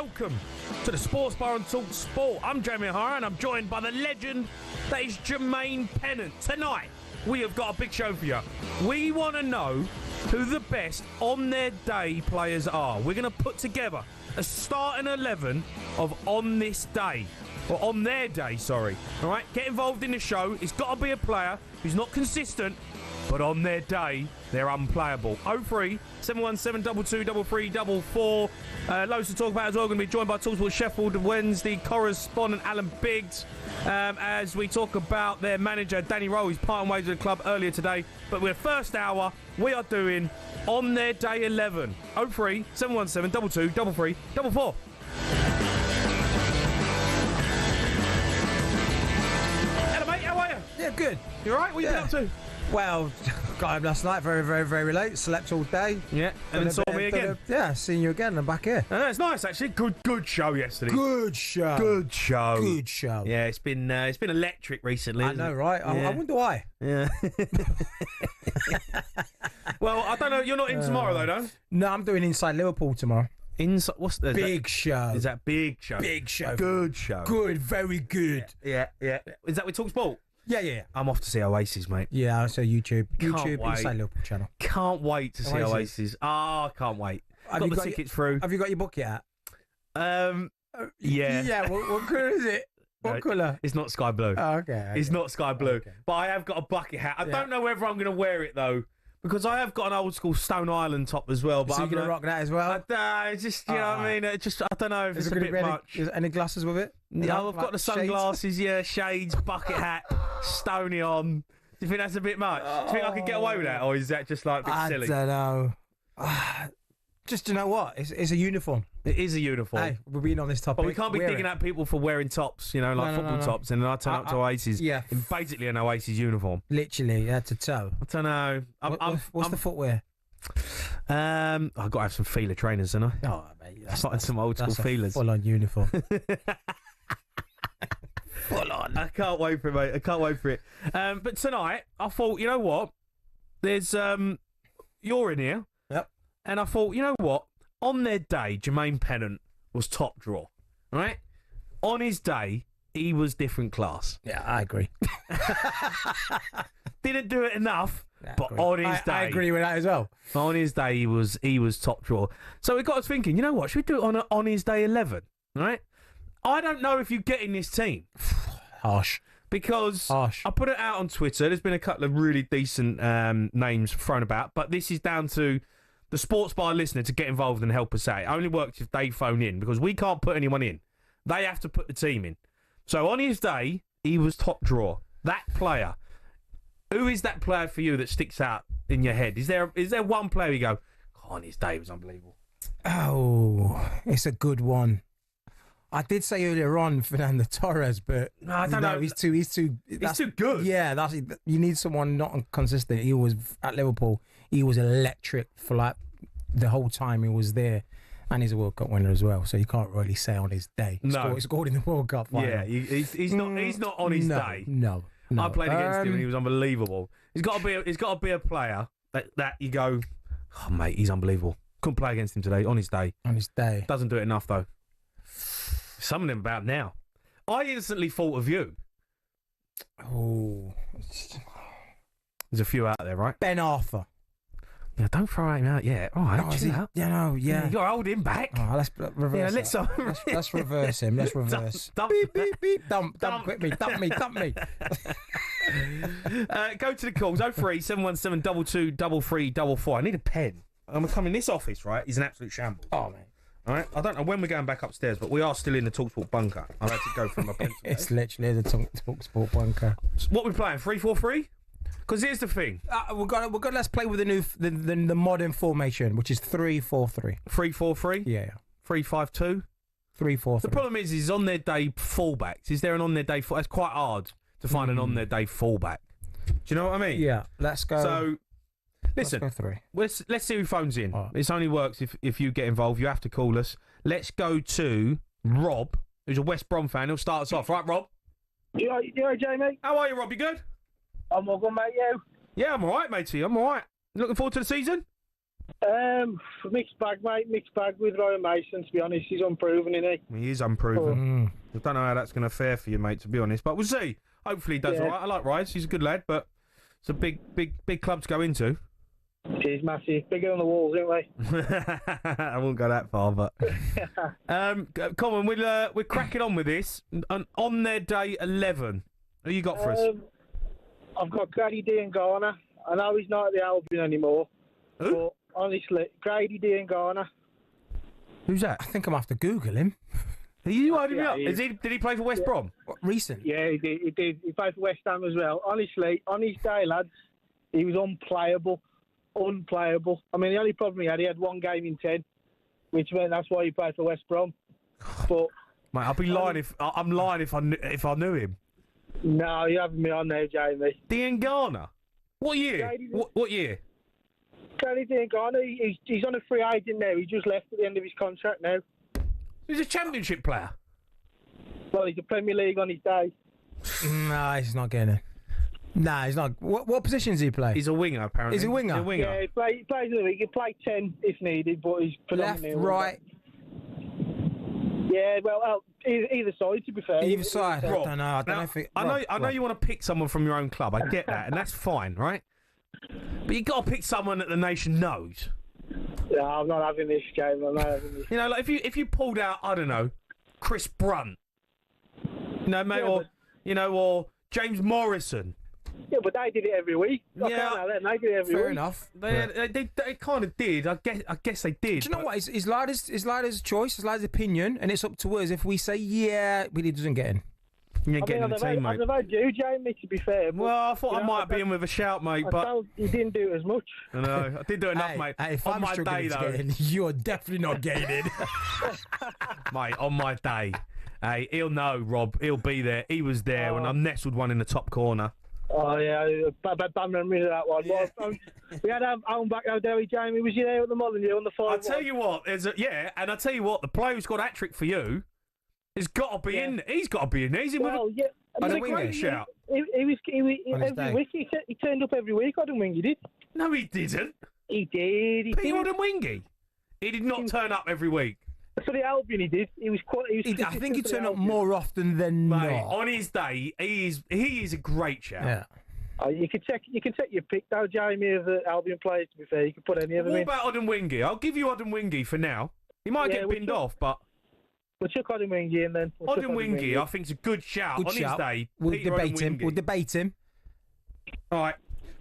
welcome to the Sports Bar on talkSPORT. I'm Jermaine Haaaaas and I'm joined by the legend that is Jermaine Pennant. Tonight, we have got a big show for you. We want to know who the best on their day players are. We're going to put together a starting 11 of on this day. Or on their day, sorry. All right, get involved in the show. It's got to be a player who's not consistent, but on their day, they're unplayable. 03 717 223344. Loads to talk about as well. We're going to be joined by talkSPORT Sheffield Wednesday correspondent Alan Biggs as we talk about their manager Danny Rowe. He's parting ways with the club earlier today. But with the first hour, we are doing on their day 11. 03 717 223344. Hello, mate. How are you? Yeah, good. You all right? What you been up to? Well, got home last night very late. Slept all day. Yeah, and then saw me again. Yeah, seeing you again. I'm back here. It's nice actually. Good show yesterday. Good show. Good show. Good show. Yeah, it's been electric recently. I know, right? Yeah. I wonder why. Yeah. Well, I don't know. You're not in tomorrow though, no? No, I'm doing Inside Liverpool tomorrow. Inside. What's the Big show? Is that big show? Big show. Good show. Good. Very good. Yeah. Is that with talkSPORT? Yeah. I'm off to see Oasis, mate. Yeah, so YouTube wait. Inside Liverpool channel. Can't wait to see Oasis. I can't wait. Got the tickets through. Have you got your book yet? Yeah. Yeah. What colour is it? What colour? It's not sky blue. Oh, okay. It's not sky blue. Okay. But I have got a bucket hat. I don't know whether I'm going to wear it though, because I have got an old school Stone Island top as well. But So you're going to rock that as well? It's just, you know what I mean? I don't know if it's a bit much. Any glasses with it? No, I've got the sunglasses, shades, bucket hat, Stony on. Do you think that's a bit much? Do you think I could get away with that, or is that just like a bit silly? I don't know. Just, you know what? It's a uniform. It is a uniform. Hey, we're being on this topic. But we can't be digging at people for wearing tops, like football tops, and then I turn up to Oasis in basically an Oasis uniform. Literally, head to toe. I don't know. What's the footwear? I've got to have some feeler trainers, haven't I? Oh, mate. That's like some old school feelers. Full-on uniform. Full on. I can't wait for it, mate. I can't wait for it. But tonight, I thought, you know what? There's you're in here. Yep. And I thought, you know what? On their day, Jermaine Pennant was top draw. Right? On his day, he was different class. Yeah, I agree. Didn't do it enough, Yeah, but on his day, I agree with that as well. On his day, he was top draw. So it got us thinking. You know what? Should we do it on his day 11? Right? I don't know if you get in this team. Harsh. Because I put it out on Twitter. There's been a couple of really decent names thrown about, but this is down to the Sports Bar listener to get involved and help us out. It only works if they phone in, because we can't put anyone in. They have to put the team in. So on his day, he was top draw. That player. Who is that player for you that sticks out in your head? Is there one player you go, on his day was unbelievable? Oh, it's a good one. I did say earlier on Fernando Torres, but no, I don't know. He's too good. Yeah, you need someone not consistent. He was at Liverpool. He was electric for like the whole time he was there, and he's a World Cup winner as well. So you can't really say on his day. He scored in the World Cup final. Yeah, he's not on his day. No. I played against him and he was unbelievable. He's got to be a player that you go, oh mate, he's unbelievable. Couldn't play against him today on his day. On his day, doesn't do it enough though. Some of them about now. I instantly thought of you. Oh, there's a few out there, right? Ben Arthur. Yeah, don't throw him out yet. All right, chill out. Yeah, You got to hold him back. Oh, let's reverse. Yeah, let's reverse him. Let's reverse. Beep, beep, beep. Dump, quit me. Dump me. Go to the calls. 03 717 223344. I need a pen. I'm coming. This office, right, is an absolute shambles. Oh, man. All right. I don't know when we're going back upstairs, but we are still in the talkSPORT bunker. I've had to go from my pencil. It's literally the talkSPORT bunker. What are we playing? 3-4-3? Because here's the thing. We're gonna let's play with the modern formation, which is 3-4-3. 3-4-3? Yeah. 3-5-2? 3-4-3. The problem is on their day fullbacks. Is there an on their day fullback? It's quite hard to find an on their day fullback. Do you know what I mean? Yeah. Let's go. So listen, let's go 3. Let's see who phones in. Right. This only works if you get involved. You have to call us. Let's go to Rob, who's a West Brom fan. He'll start us off. Right, Rob? You all right, Jamie? How are you, Rob? You good? I'm all good, mate. You? Yeah, I'm all right, matey. I'm all right. Looking forward to the season? Mixed bag, mate. Mixed bag with Ryan Mason, to be honest. He's unproven, isn't he? He is unproven. I don't know how that's going to fare for you, mate, to be honest. But we'll see. Hopefully he does all right. I like Rice. He's a good lad, but it's a big club to go into. He's massive. Bigger than the Wolves, isn't they? I won't go that far, but... come on, we're cracking on with this. On their day 11, who you got for us? I've got Grady D and Garner. I know he's not at the Albion anymore. Who? But honestly, Grady D and Garner. Who's that? I think I'm going to have to Google him. Are you winding me up? he Did he play for West Brom? What, recent? Yeah, he did. He did. He played for West Ham as well. Honestly, on his day, lads, he was unplayable. Unplayable. I mean, the only problem he had 1 game in 10, which meant that's why he played for West Brom. But mate, I'd be lying if I'm lying if I knew him. No, you haven't me on there, Jamie. Dean Garner. What year? What year? Grady D and Garner. He's on a free agent now. He just left at the end of his contract now. He's a Championship player. Well, he's a Premier League on his day. No, he's not getting it. Nah, he's not. What position does he play? He's a winger, apparently. He's a winger? He's a winger. Yeah, he plays in the league. He can play 10 if needed, but he's Left, predominantly right, yeah, well, either side, to be fair. either side. I Rob, don't know. I don't know if it. I know you want to pick someone from your own club. I get that, and that's fine, right? But you got to pick someone that the nation knows. No, I'm not having this, James. I'm not having this. You know, like if you pulled out, I don't know, Chris Brunt, mate, or James Morrison. Yeah, but they did it every week. They did it every week. Fair enough. They kind of did. I guess they did. Do you know what? It's Lada's choice, it's Lada's opinion, and it's up to us if we say, yeah, but he doesn't get in. You ain't getting in the team, mate. I've had you, Jamie, to be fair. Well, I thought I might be in with a shout, mate, but... You didn't do it as much. I know, I did do enough, mate. Hey, if on I'm my struggling day, to though... get in, you're definitely not getting in. Mate, on my day. Hey, he'll know, Rob. He'll be there. He was there when I nestled one in the top corner. Oh, yeah, bad memories of that one. Yeah. Well, we had our own back out there, Jamie. Was you there at the Molyneux on the 5-1? I'll tell you what, and I'll tell you what, the player who's got a hat-trick for you has got to be in. He's got to be in there. He's in with That's a great shout. He every week. He turned up every week. I don't think he did. No, he didn't. He did. Peter Odemwingie. He did not turn up every week. For the Albion, he did. He was quite. I think he turned up more often than Mate, not. on his day, he is a great shout. Yeah. You can take your pick though, Jamie, of the Albion players. To be fair, you can put any of them What in. about Odemwingie? I'll give you Odemwingie for now. He might get binned off, but We'll chuck Odemwingie in then. Odemwingie, I think, is a good shout. Good on shout. His day, We'll Peter debate him. Odemwingie. We'll debate him. All right.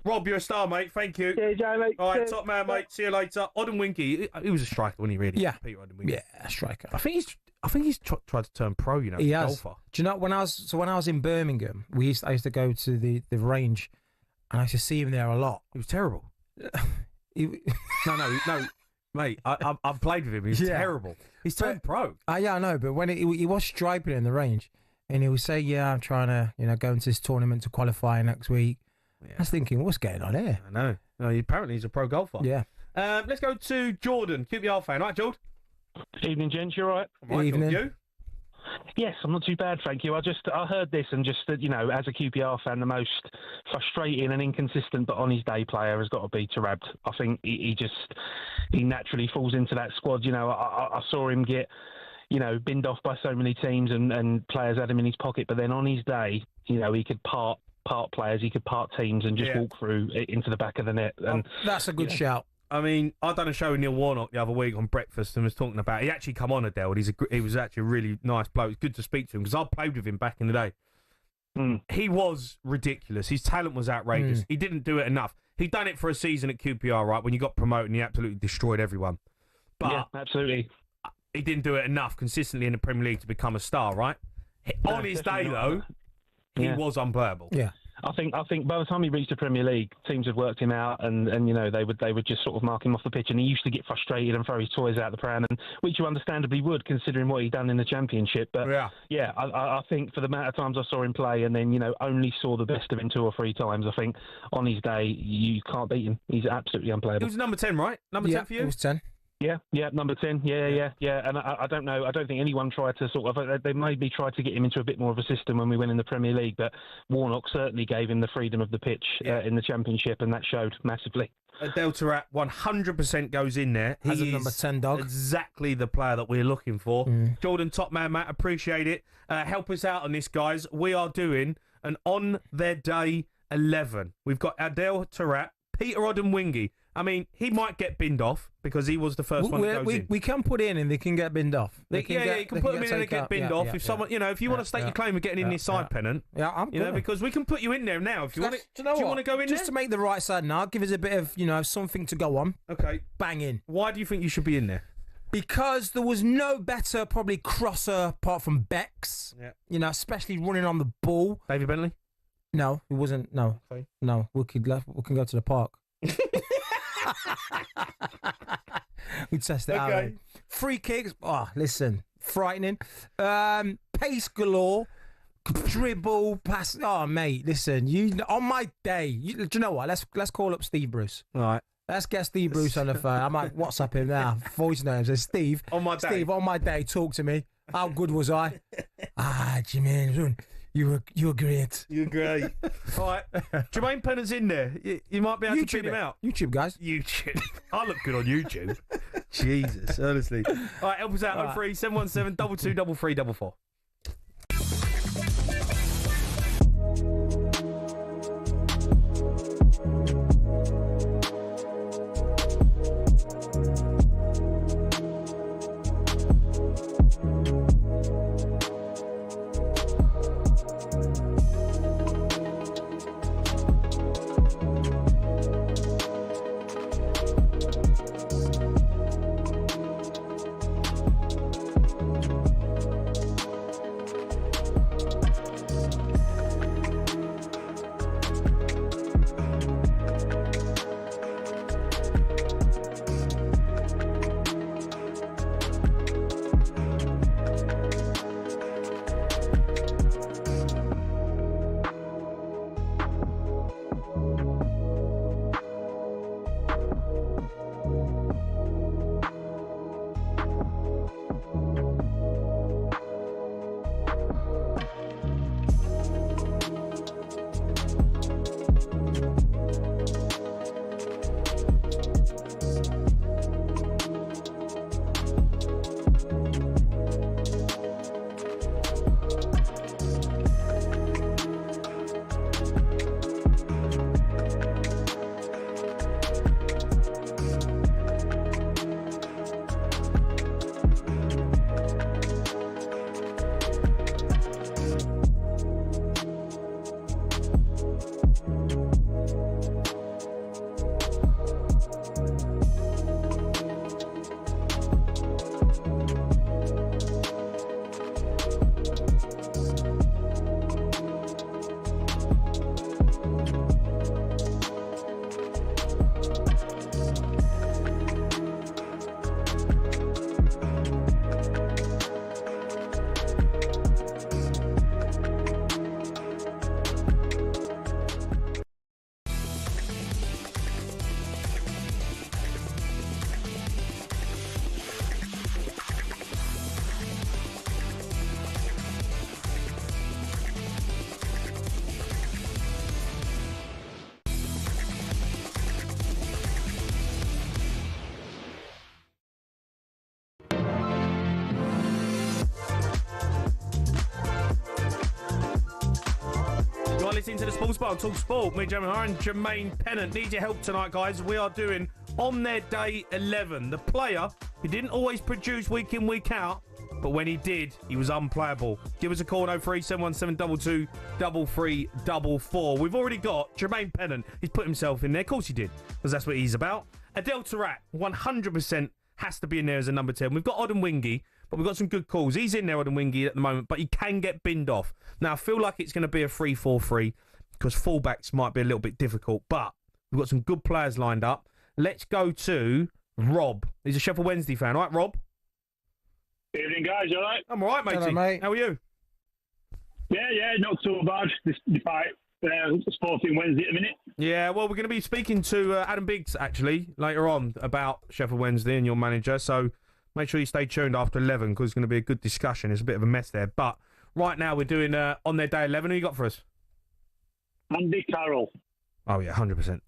Rob, you're a star, mate. Thank you. Yeah, Jamie. All right, top man, mate. See you later. Odemwingie, he was a striker, wasn't he, really? Yeah. Peter Odemwingie. Yeah, striker. I think he's tried to turn pro, you know. He has. Golfer. Do you know when I was in Birmingham, I used to go to the range, and I used to see him there a lot. He was terrible. No, mate. I've played with him. He's terrible. He's turned pro. Yeah, I know. But when he was striping in the range, and he would say, "Yeah, I'm trying to go into this tournament to qualify next week." Yeah. I was thinking, what's going on here? I know. No, apparently he's a pro golfer. Yeah. Let's go to Jordan, QPR fan. All right, Jordan? Evening, gents. You all right? All right, Evening. You? Yes, I'm not too bad, thank you. I heard this and just that, as a QPR fan, the most frustrating and inconsistent but on his day player has got to be Taarabt. I think he naturally falls into that squad. I saw him get, binned off by so many teams and players had him in his pocket, but then on his day, he could part players, he could part teams and just walk through into the back of the net. And That's a good shout. I mean, I done a show with Neil Warnock the other week on breakfast and was talking about. He actually come on, Adele. And he was actually a really nice bloke. It's good to speak to him because I played with him back in the day. He was ridiculous. His talent was outrageous. He didn't do it enough. He'd done it for a season at QPR, right? When you got promoted, and he absolutely destroyed everyone. But yeah, absolutely. He didn't do it enough consistently in the Premier League to become a star, right? On his day, though, he was unplayable. Yeah. I think by the time he reached the Premier League, teams had worked him out, and they would just sort of mark him off the pitch, and he used to get frustrated and throw his toys out the pram, and which you understandably would, considering what he'd done in the Championship. But I think for the amount of times I saw him play, and then only saw the best of him 2 or 3 times, I think on his day you can't beat him. He's absolutely unplayable. It was number 10, right? Number 10 for you. It was 10. Yeah, number 10. Yeah. And I don't know. I don't think anyone tried to sort of. They maybe tried to get him into a bit more of a system when we went in the Premier League, but Warnock certainly gave him the freedom of the pitch in the Championship, and that showed massively. Adele Taarabt 100% goes in there. As a He number is 10 dog. exactly the player that we're looking for. Jordan, top man, Matt, appreciate it. Help us out on this, guys. We are doing an on their day 11. We've got Adele Taarabt, Peter Odemwingie. I mean, he might get binned off because he was the first one that goes in. We can put in and they can get binned off. You can put him in and get binned off. If someone, if you want to stake your claim of getting in this side, Pennant, I'm because we can put you in there now if you want. Do you want to go in just to make the right side now? Give us a bit of something to go on. Okay, bang in. Why do you think you should be in there? Because there was no better probably crosser apart from Bex. Yeah. Especially running on the ball. David Bentley? No, he wasn't. No, okay. No. We can go to the park. We test it out. Free kicks. Oh, listen, frightening. Pace galore. Dribble, pass. Oh, mate, listen. On my day. Do you know what? Let's call up Steve Bruce. All right. Let's get Steve Bruce on the phone. I might WhatsApp him now. Voice notes. Says Steve. On my day. Steve, on my day, talk to me. How good was I? Jermaine, you were great. You're great. All right. Jermaine Pennant's in there. You might be able to beat him out. YouTube, guys. YouTube. I look good on YouTube. Jesus, honestly. All right, help us out. 03 717 22 33 44. Listening to the Sports Bar on talkSPORT. Me, Jermaine, and Jermaine Pennant. Need your help tonight, guys. We are doing on their day 11. The player who didn't always produce week in, week out, but when he did, he was unplayable. Give us a call, 03 717 3344. We've already got Jermaine Pennant. He's put himself in there. Of course he did, because that's what he's about. Adele Taarabt, 100% has to be in there as a number 10. We've got Odemwingie, but we've got some good calls. He's in there, Odemwingie, at the moment, but he can get binned off. Now, I feel like it's going to be a 3-4-3 because fullbacks might be a little bit difficult, but we've got some good players lined up. Let's go to Rob. He's a Sheffield Wednesday fan. All right, Rob? Evening, guys. You all right? I'm all right, matey. Hello, mate. How are you? Yeah, not too bad, despite Sporting Wednesday at the minute. Yeah, well, we're going to be speaking to Adam Biggs, actually, later on about Sheffield Wednesday and your manager, so make sure you stay tuned after 11 because it's going to be a good discussion. It's a bit of a mess there, but right now we're doing On Their Day 11. Who you got for us? Andy Carroll. Oh, yeah, 100%.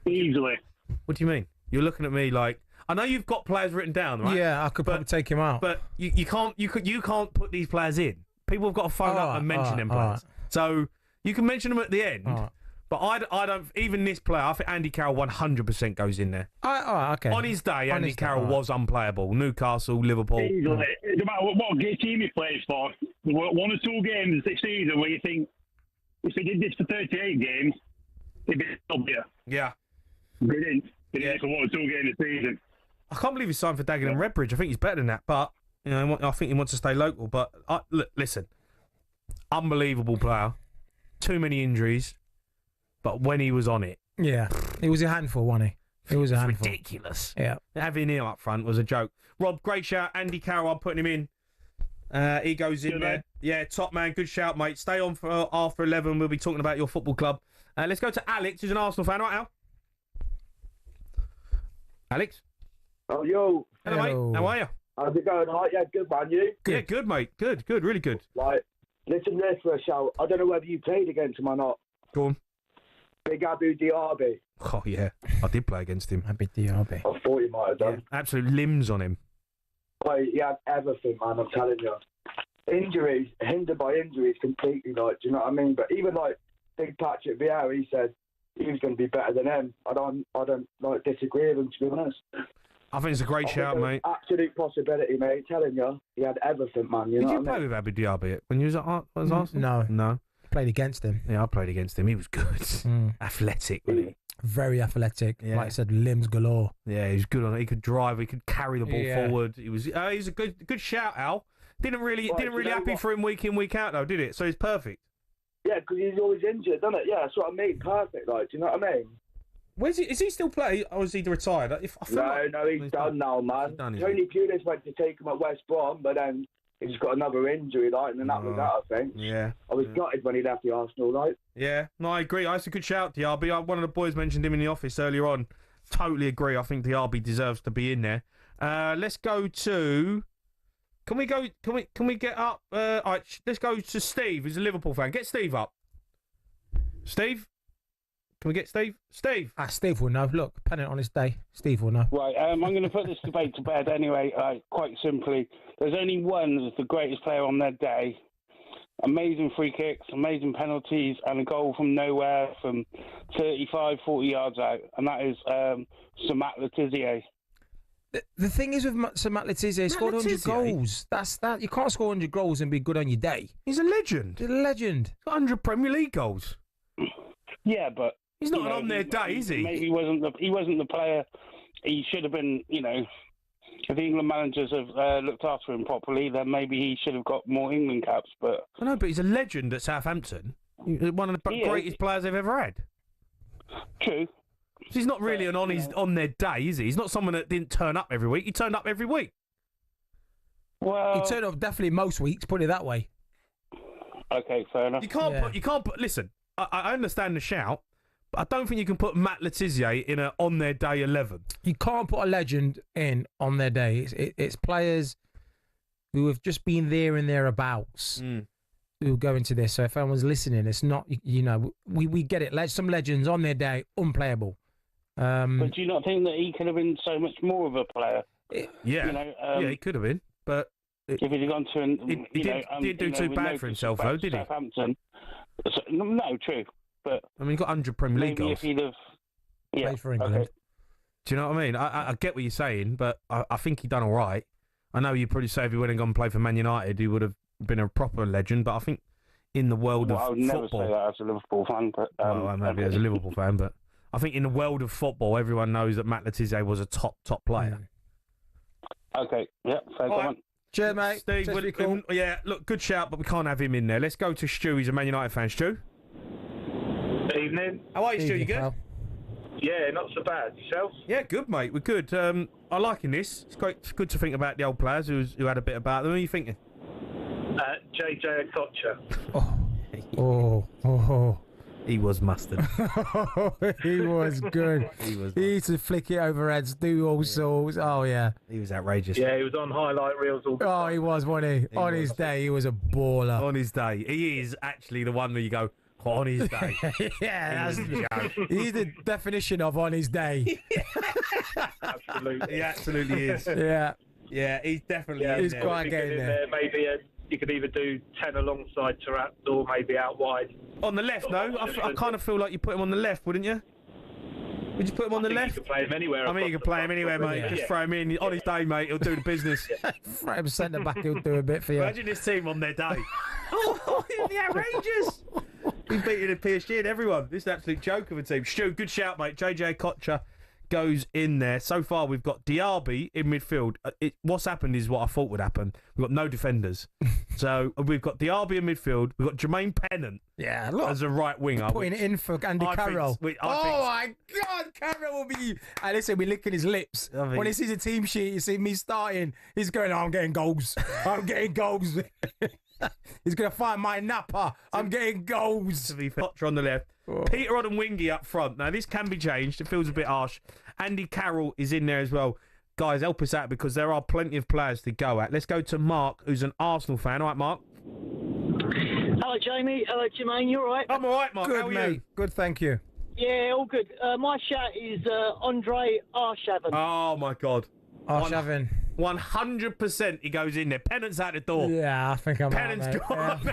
Easily. What do you mean? You're looking at me like... I know you've got players written down, right? Yeah, I could probably take him out. But you can't put these players in. People have got to phone up and mention them players. So you can mention them at the end. But I don't. Even this player, I think Andy Carroll 100% goes in there. Okay. On his day, Andy Carroll was unplayable. Newcastle, Liverpool. Easily. No matter what team he plays for, one or two games this season where you think if he did this for 38 games, he'd be W. Yeah. Brilliant. He did it for 1 or 2 games this season. I can't believe he signed for Dagenham and Redbridge. I think he's better than that, but I think he wants to stay local. But listen, unbelievable player. Too many injuries, but when he was on it, yeah, he was a handful, wasn't he? He was a handful. Ridiculous. Yeah, having him up front was a joke. Rob, great shout. Andy Carroll, I'm putting him in. He goes in Good there. man. Yeah, top man. Good shout, mate. Stay on for after 11. We'll be talking about your football club. Let's go to Alex, who's an Arsenal fan. Right, Al? Alex? Oh, yo. Hello, mate. How are you? How's it going? All right, yeah, good, man. You? Good. Yeah, good, mate. Good, really good. Like, listen to this for a shout. I don't know whether you played against him or not. Go on. Big Abu Diaby. Oh, yeah. I did play against him. Happy DRB. I thought you might have done. Yeah, absolute limbs on him. Like, he had everything, man, I'm telling you. Injuries, hindered by injuries completely, like, do you know what I mean? But even, like, Big Patrick Vieira, he said he was going to be better than him. I don't like, disagree with him, to be honest. I think it's a great shout, mate. Absolute possibility, mate. Telling you, he had everything, man. You Did know you what I play mean? with Abu Diaby when you was at Arsenal? No. Played against him. Yeah, I played against him. He was good. Athletic, wasn't he? Very athletic. Yeah. Like I said, limbs galore. Yeah, he was good on it. He could drive. He could carry the ball forward. He's a good shout, Al. Didn't really happy for him week in, week out though, did it? So he's perfect. Yeah, because he's always injured, doesn't it? Yeah, that's what I mean. Perfect, like, do you know what I mean? Where's he? Is he still playing, or is he retired? No, he's done now, man. Tony Pulis went to take him at West Brom, but then he's got another injury, like, and then that was that, I think. Yeah. I was gutted when he left the Arsenal, like. Yeah, no, I agree. That's a good shout, Diaby. One of the boys mentioned him in the office earlier on. Totally agree. I think Diaby deserves to be in there. Let's go to. Can we get up? All right, let's go to Steve, who's a Liverpool fan. Get Steve up. Steve? Can we get Steve? Steve? Steve will know. Look, Pennant on his day. Steve will know. Right, I'm going to put this debate to bed anyway, quite simply. There's only one that's the greatest player on their day. Amazing free kicks, amazing penalties, and a goal from nowhere from 35, 40 yards out. And that is Sir Matt Le Tissier. The thing is with Sir Matt Le Tissier, he scored 100 goals. That's that. You can't score 100 goals and be good on your day. He's a legend. He's a legend. He's got 100 Premier League goals. Yeah, but he's not on their day, is he? Maybe he wasn't the player he should have been. You know, if the England managers have looked after him properly, then maybe he should have got more England caps. But I know, but he's a legend at Southampton. One of the greatest players they've ever had. True. He's not really on their day, is he? He's not someone that didn't turn up every week. He turned up every week. Well, he turned up definitely most weeks. Put it that way. Okay, fair enough. You can't put. Listen, I understand the shout, but I don't think you can put Matt Le Tissier in on their day 11. You can't put a legend in on their day. It's players who have just been there and thereabouts who go into this. So if anyone's listening, it's not, we get it. Some legends on their day, unplayable. But do you not think that he could have been so much more of a player? Yeah, he could have been, but if he'd have gone to he didn't do too bad for himself, though, did he? Southampton. No, true, but I mean, he got 100 Premier League goals. If he'd have played for England. Okay. Do you know what I mean? I get what you're saying, but I think he done all right. I know you probably say if he went and gone and played for Man United, he would have been a proper legend, but I think in the world of I would football, never say that as a Liverpool fan, but maybe as a Liverpool fan, but I think in the world of football, everyone knows that Matt Le Tissier was a top player. Okay, yeah, fair comment. Cheers, mate. Steve, cool. Yeah, look, good shout, but we can't have him in there. Let's go to Stu. He's a Man United fan. Stu? Evening. How are you, Stu? You good? Pal. Yeah, not so bad. Yourself? Yeah, good, mate. We're good. I'm liking this. It's great. It's good to think about the old players who had a bit about them. Who are you thinking? JJ Okocha. Oh, Oh. He was mustard. He was good. He used to flick it over heads, do all sorts. Oh, yeah. He was outrageous. Yeah, he was on highlight reels all the time. Oh, he was, wasn't he? On his day, he was a baller. On his day. He is actually the one where you go, on his day. Yeah, he's the definition of on his day. Absolutely. He absolutely is. Yeah. Yeah, he's definitely Yeah, in he's there. quite getting there. Maybe you could either do 10 alongside Taarabt or maybe out wide. On the left, no? I kind of feel like you put him on the left, wouldn't you? Would you put him on the left? You could play him anywhere. I mean, you can play him anywhere, mate. Yeah. Just throw him in. On his day, mate, he'll do the business. Throw him centre back, he'll do a bit for you. Imagine this team on their day. Oh, it'd be outrageous. He's beating the PSG and everyone. This is an absolute joke of a team. Stu, good shout, mate. JJ Okocha goes in there. So far, we've got Diaby in midfield. What's happened is what I thought would happen. We've got no defenders. So we've got Diaby in midfield. We've got Jermaine Pennant as a right winger. Putting it in for Andy Carroll. My God, Carroll will be... And listen, we're licking his lips. When he sees a team sheet, you see me starting, he's going, I'm getting goals. I'm getting goals. He's going to find my napper. I'm getting goals. To be Potter on the left. Peter Odemwingie up front. Now, this can be changed. It feels a bit harsh. Andy Carroll is in there as well. Guys, help us out because there are plenty of players to go at. Let's go to Mark, who's an Arsenal fan. All right, Mark? Hello, Jamie. Hello, Jermaine. You all right? I'm all right, Mark. Good, how are mate. you? Good, thank you. Yeah, all good. My shout is Andre Arshavin. Oh, my God. Arshavin. 100% he goes in there. Pennant's out the door. Yeah, I think I'm Pennant's out, gone. Yeah.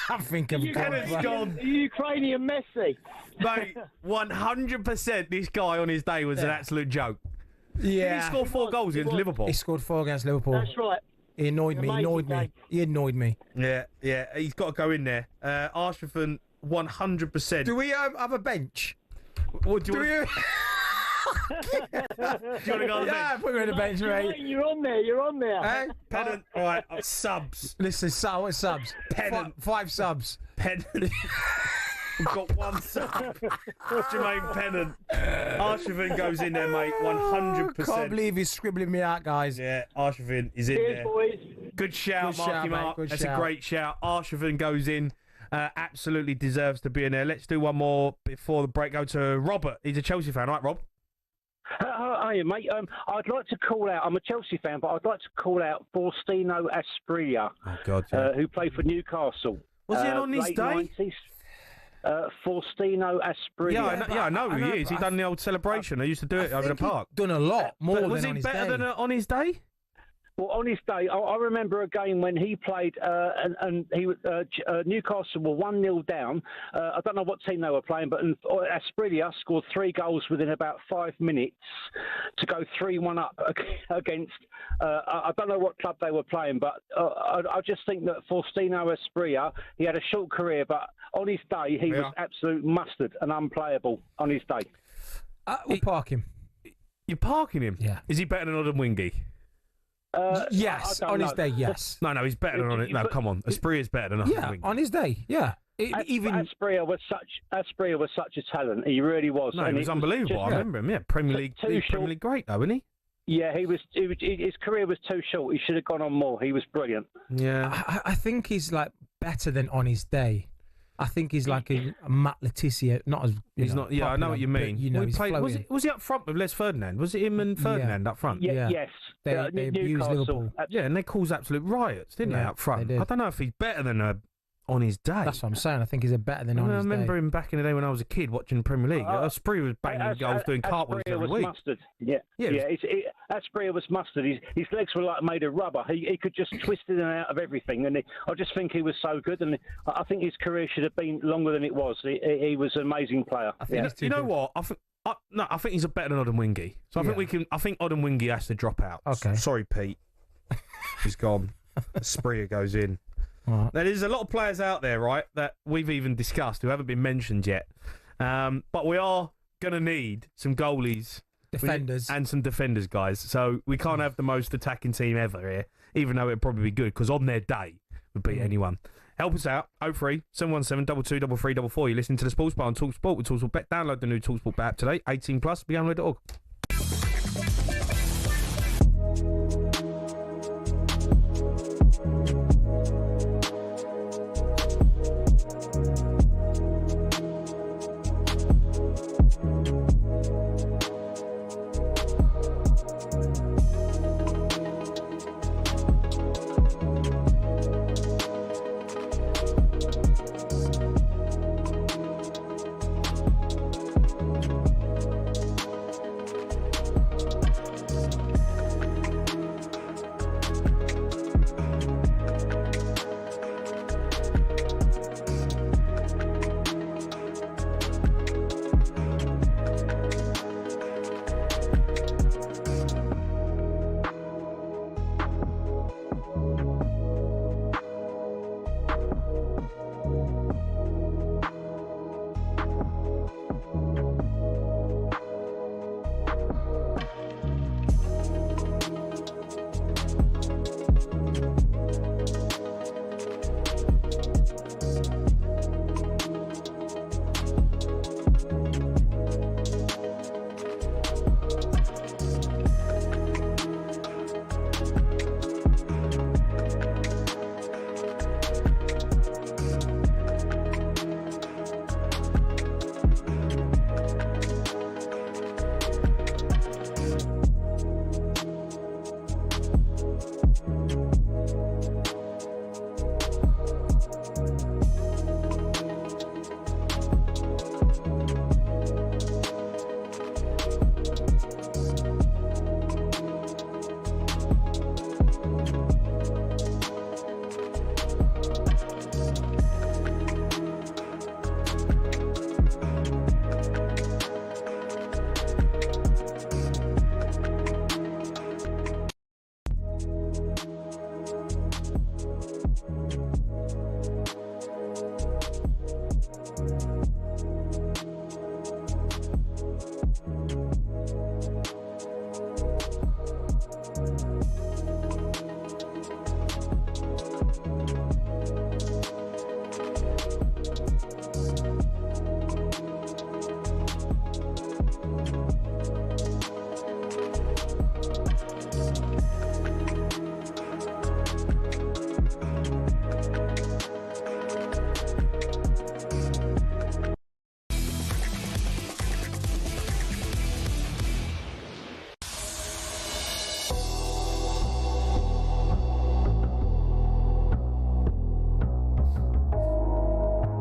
I think I'm Pennant's gone. Ukrainian Messi. Mate, 100% this guy on his day was an absolute joke. Yeah. Did he score 4 goals against Liverpool? He scored 4 against Liverpool. That's right. He annoyed me. He annoyed me. Yeah. He's got to go in there. Arshavin, 100%. Do we have a bench? What do you want? Do you want to go on the Yeah, bench? put me on the bench, mate. You're on there. Hey? Pennant, all right, subs. Listen, what subs? Pennant. 5 subs. Pennant. We've got 1 sub. Jermaine Pennant. Arshavin goes in there, mate, 100%. Can't believe he's scribbling me out, guys. Yeah, Arshavin is in Cheers, there. boys. Good shout, Marky Mark. Good That's shout. a great shout. Arshavin goes in. Absolutely deserves to be in there. Let's do one more before the break. Go to Robert. He's a Chelsea fan, right, Rob? Hi, mate. I'd like to call out, I'm a Chelsea fan, but I'd like to call out Faustino Asprilla, Oh, God, who played for Newcastle. Was he on his late day? 90s. Faustino Asprilla. Yeah, I know who he is. He done the old celebration. I used to do it over the park. Done a lot more But was than he on his better day. than on his day? Well, on his day, I remember a game when he played, and he Newcastle were 1-0 down. I don't know what team they were playing, but Asprilla scored 3 goals within about 5 minutes to go 3-1 up against. I don't know what club they were playing, but I just think that Faustino Asprilla, he had a short career, but on his day he was absolute mustard and unplayable on his day. We'll park him. You're parking him? Yeah. Is he better than Odemwingie? Yes, I don't on his know. day, yes. No, he's better than on it. No, come on. Asprilla's better than Yeah, Odemwingie. on his day, yeah. Asprilla was such a talent. He really was. No, And he was unbelievable. I remember him. Yeah, Premier League great though, isn't he? Yeah, his career was too short. He should have gone on more. He was brilliant. Yeah. I think he's like better than on his day. I think he's like a Matt Letizia, not as He's not. Yeah, I know what you mean. But, you know, Well, he he's played, was he up front with Les Ferdinand? Was it him and Ferdinand up front? Yeah. Yes. They abused Newcastle. Liverpool. Yeah, and they caused absolute riots, didn't they, Yeah, up front? they did. I don't know if he's better than on his day. That's what I'm saying. I think he's a better than on I his day. remember him back in the day when I was a kid watching the Premier League. Asprilla was banging goals, doing cartwheels Asprilla every was week. mustard. Yeah. Asprilla was mustard. His legs were like made of rubber. He could just twist in and out of everything. And I just think he was so good. And I think his career should have been longer than it was. He was an amazing player. I think You know what? I think he's better than Odemwingie. So I think Odemwingie has to drop out. Okay. Sorry, Pete. He's gone. Asprilla goes in. Right. Now, there's a lot of players out there, right, that we've even discussed who haven't been mentioned yet. But we are going to need some goalies. Defenders. And some defenders, guys. So we can't have the most attacking team ever here, even though it'd probably be good, because on their day would beat anyone. Help us out. 03 717 22 3344. You're listening to the Sports Bar on talkSPORT with talkSPORT Bet. Download the new talkSPORT app today. 18 plus. BeOnRed.org.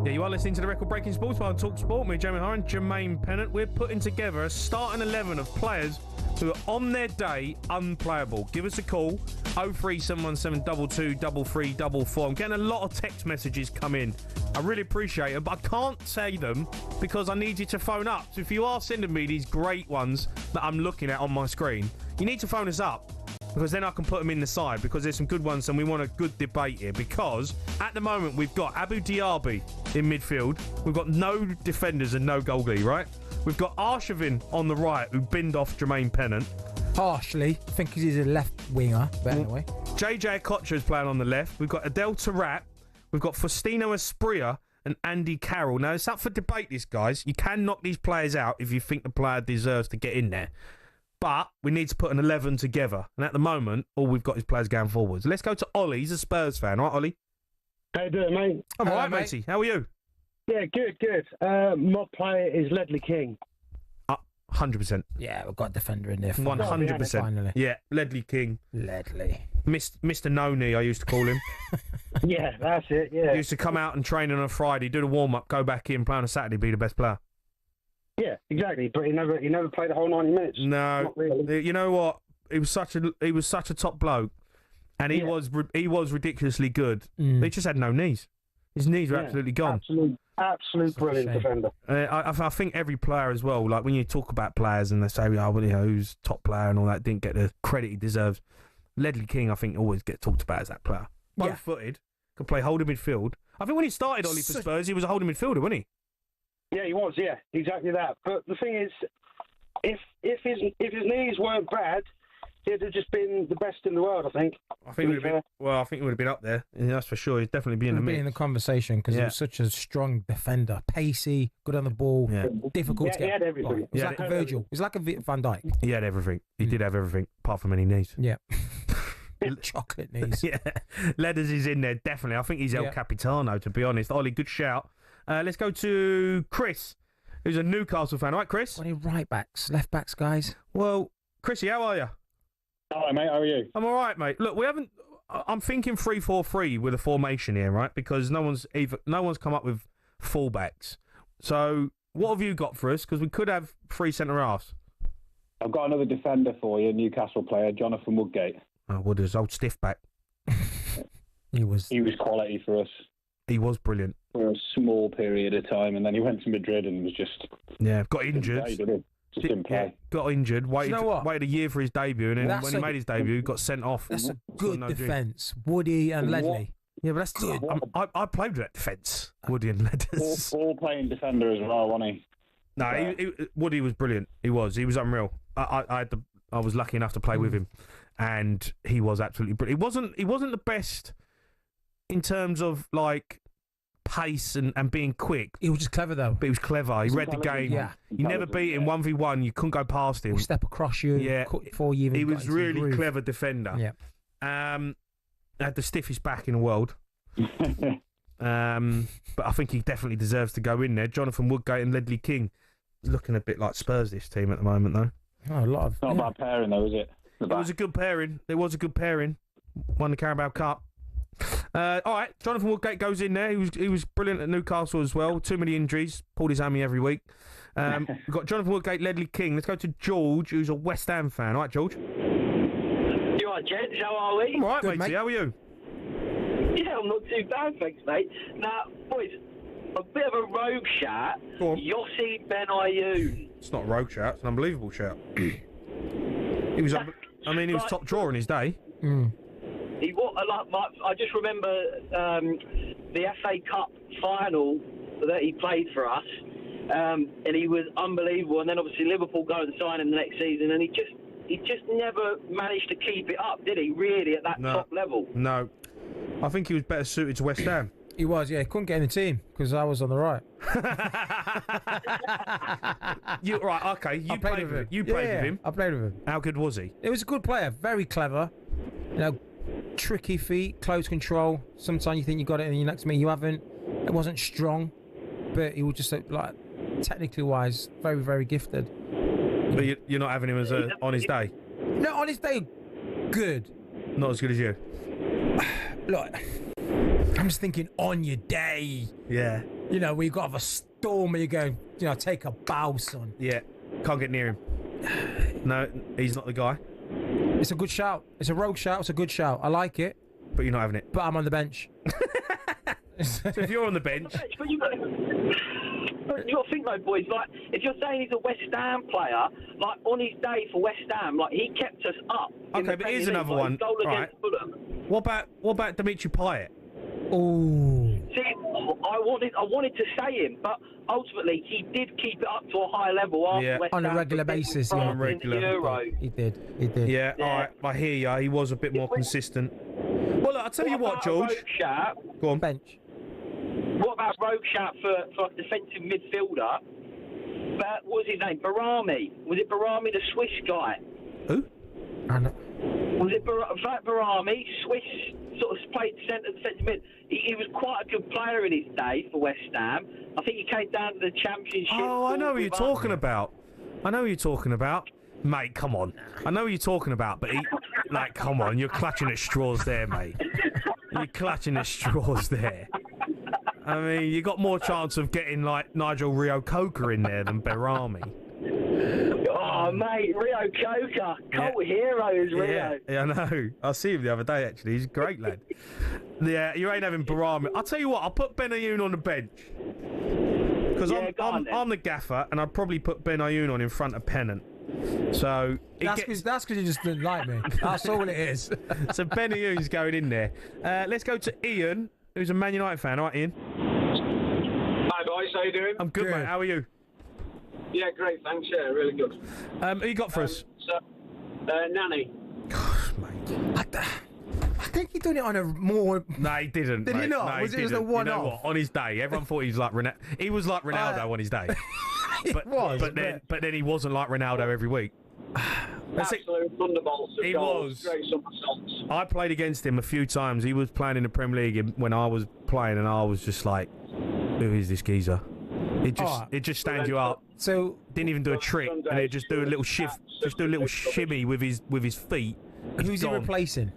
Yeah, you are listening to the record-breaking sports bar on talkSPORT. Me, Jermaine and Jermaine Pennant. We're putting together a starting 11 of players who are on their day unplayable. Give us a call, 03717 22 3344. I'm getting a lot of text messages come in. I really appreciate it, but I can't say them because I need you to phone up. So if you are sending me these great ones that I'm looking at on my screen, you need to phone us up, because then I can put them in the side, because there's some good ones and we want a good debate here, because at the moment we've got Abu Diaby in midfield. We've got no defenders and no goalie, right? We've got Arshavin on the right, who binned off Jermaine Pennant. Partially. I think he's a left winger, but anyway. JJ Okocha is playing on the left. We've got Adele Taarabt. We've got Faustino Asprilla and Andy Carroll. Now, it's up for debate, this, guys. You can knock these players out if you think the player deserves to get in there. But we need to put an 11 together. And at the moment, all we've got is players going forwards. Let's go to Ollie. He's a Spurs fan. All right, Ollie? How you doing, mate? I'm all right, matey. How are you? Yeah, good. My player is Ledley King. 100%. Yeah, we've got a defender in there. 100%. Finally. Yeah, Ledley King. Ledley. Mr. No-Knee, I used to call him. Yeah, that's it, yeah. He used to come out and train on a Friday, do the warm-up, go back in, play on a Saturday, be the best player. Yeah, exactly. But he never played the whole 90 minutes. No, Not really. You know what? He was such a top bloke, and he was ridiculously good. But he just had no knees. His knees were absolutely gone. Absolute brilliant defender. I think every player as well. Like when you talk about players and they say, who's top player and all that, didn't get the credit he deserves. Ledley King, I think, always gets talked about as that player. Both-footed, could play holding midfield. I think when he started Ollie for Spurs, he was a holding midfielder, wasn't he? Yeah, he was. Yeah, exactly that. But the thing is, if his knees weren't bad, he'd have just been the best in the world. I think. I think he would have been up there. Yeah, that's for sure. He'd definitely be in the mix. In the conversation because he was such a strong defender, pacey, good on the ball, difficult to get. He had everything. It was like a Virgil. It was like a Van Dijk. He had everything. He did have everything, apart from any knees. Yeah. Chocolate knees. Yeah, Leathers is in there definitely. I think he's El Capitano, to be honest. Ollie, good shout. Let's go to Chris, who's a Newcastle fan. All right, Chris? What are right backs, left backs, guys? Well, Chrissy, how are you? Hi, mate. How are you? I'm all right, mate. Look, I'm thinking 3-4-3 with a formation here, right? Because no one's come up with fullbacks. So, what have you got for us? Because we could have 3 centre halves. I've got another defender for you, Newcastle player, Jonathan Woodgate. Oh, Wooders, old stiff back. He was quality for us. He was brilliant for a small period of time, and then he went to Madrid and was just got injured. Just didn't play. Yeah, got injured. Waited a year for his debut, and then when he made his debut, got sent off. That's a good defence. Woody and Ledley. Yeah, but that's good. I played with that defence. Woody and Leathers. All playing defender as well, wasn't he? No, Woody was brilliant. He was unreal. I was lucky enough to play with him, and he was absolutely brilliant. He wasn't the best in terms of like pace and being quick. He was just clever though. But he was clever. He read the game. Yeah. You never beat him 1v1. You couldn't go past him. He'll step across you. Yeah. Before you even he was really clever defender. Yeah. Had the stiffest back in the world. But I think he definitely deserves to go in there. Jonathan Woodgate and Ledley King. Looking a bit like Spurs, this team at the moment, though. Oh, a lot of. Not a bad pairing, though, is it? It was a good pairing. Won the Carabao Cup. All right, Jonathan Woodgate goes in there. He was brilliant at Newcastle as well. Too many injuries. Pulled his hammy every week. We've got Jonathan Woodgate, Ledley King. Let's go to George, who's a West Ham fan. All right, George. You all right, gents? How are we? I'm all right, matey. How are you? Yeah, I'm not too bad, thanks, mate. Now, boys, a bit of a rogue shout. Yossi Benayoun. It's not a rogue shout. It's an unbelievable shout. He was top drawer in his day. He I just remember the FA Cup final that he played for us, and he was unbelievable. And then obviously Liverpool go and sign him the next season, and he just never managed to keep it up, did he? Really at that top level? No, I think he was better suited to West Ham. He was, yeah. He couldn't get in the team because I was on the right. You played with him. You played with him. I played with him. How good was he? He was a good player, very clever. Tricky feet, close control. Sometimes you think you got it, and the next minute you haven't. It wasn't strong, but he was just like technically wise, very, very gifted. But you're not having him as on his day. No, on his day, good. Not as good as you. Look. I'm just thinking on your day. Yeah. You know, we got a storm where you go, you know, take a bow, son. Yeah, can't get near him. No, he's not the guy. It's a good shout. It's a rogue shout. It's a good shout. I like it. But you're not having it. But I'm on the bench. So if you're on the bench... But you got to think though, boys, like, if you're saying he's a West Ham player, like, on his day for West Ham, like, he kept us up. Okay, but here's another one. Right. What about Dimitri Payet? Oh. See, I wanted to say him, but ultimately he did keep it up to a high level after West on a Ham regular basis. Yeah, on regular. Euro. He did. Yeah, all right. I hear you. He was a bit more consistent. Well, look, I'll tell you what, George. Go on. Bench. What about rogue shout for a defensive midfielder? But what was his name? Barami. Was it Barami, the Swiss guy? Who? Was it Barami, Swiss, sort of played centre mid? He was quite a good player in his day for West Ham. I think he came down to the Championship. Oh, I know who you're talking about. Mate, come on. I know who you're talking about, but come on, you're clutching at straws there, mate. You're clutching at straws there. I mean, you got more chance of getting, like, Nigel Rio-Coker in there than Barami. Oh, mate, Rio-Coker. Cult heroes, Rio. Yeah, I know. I see him the other day, actually. He's a great lad. Yeah, you ain't having Barami. I'll tell you what, I'll put Ben Ayoun on the bench. Because I'm the gaffer, and I'd probably put Ben Ayoun on in front of Pennant. So that's because you just didn't like me. That's all it is. So Ben Ayoun's going in there. Let's go to Ian, who's a Man United fan. All right, Ian? Hi, boys. How you doing? I'm good, mate. How are you? Yeah, great. Thanks. Yeah, really good. Who you got for us? Nanny. Gosh, mate. I think he done it on a more... No, he didn't. Did he not? No, Was he it just a didn't. one-off? You know what? On his day, everyone thought he was like Ronaldo. He was like Ronaldo on his day. But then he wasn't like Ronaldo every week. Absolute thunderbolts. He was. Great somersaults. I played against him a few times. He was playing in the Premier League when I was playing, and I was just like, "Who is this geezer?" It just stands you up. So didn't even do a trick, and it just do a little shift, just do a little shimmy with his feet. Who's he replacing?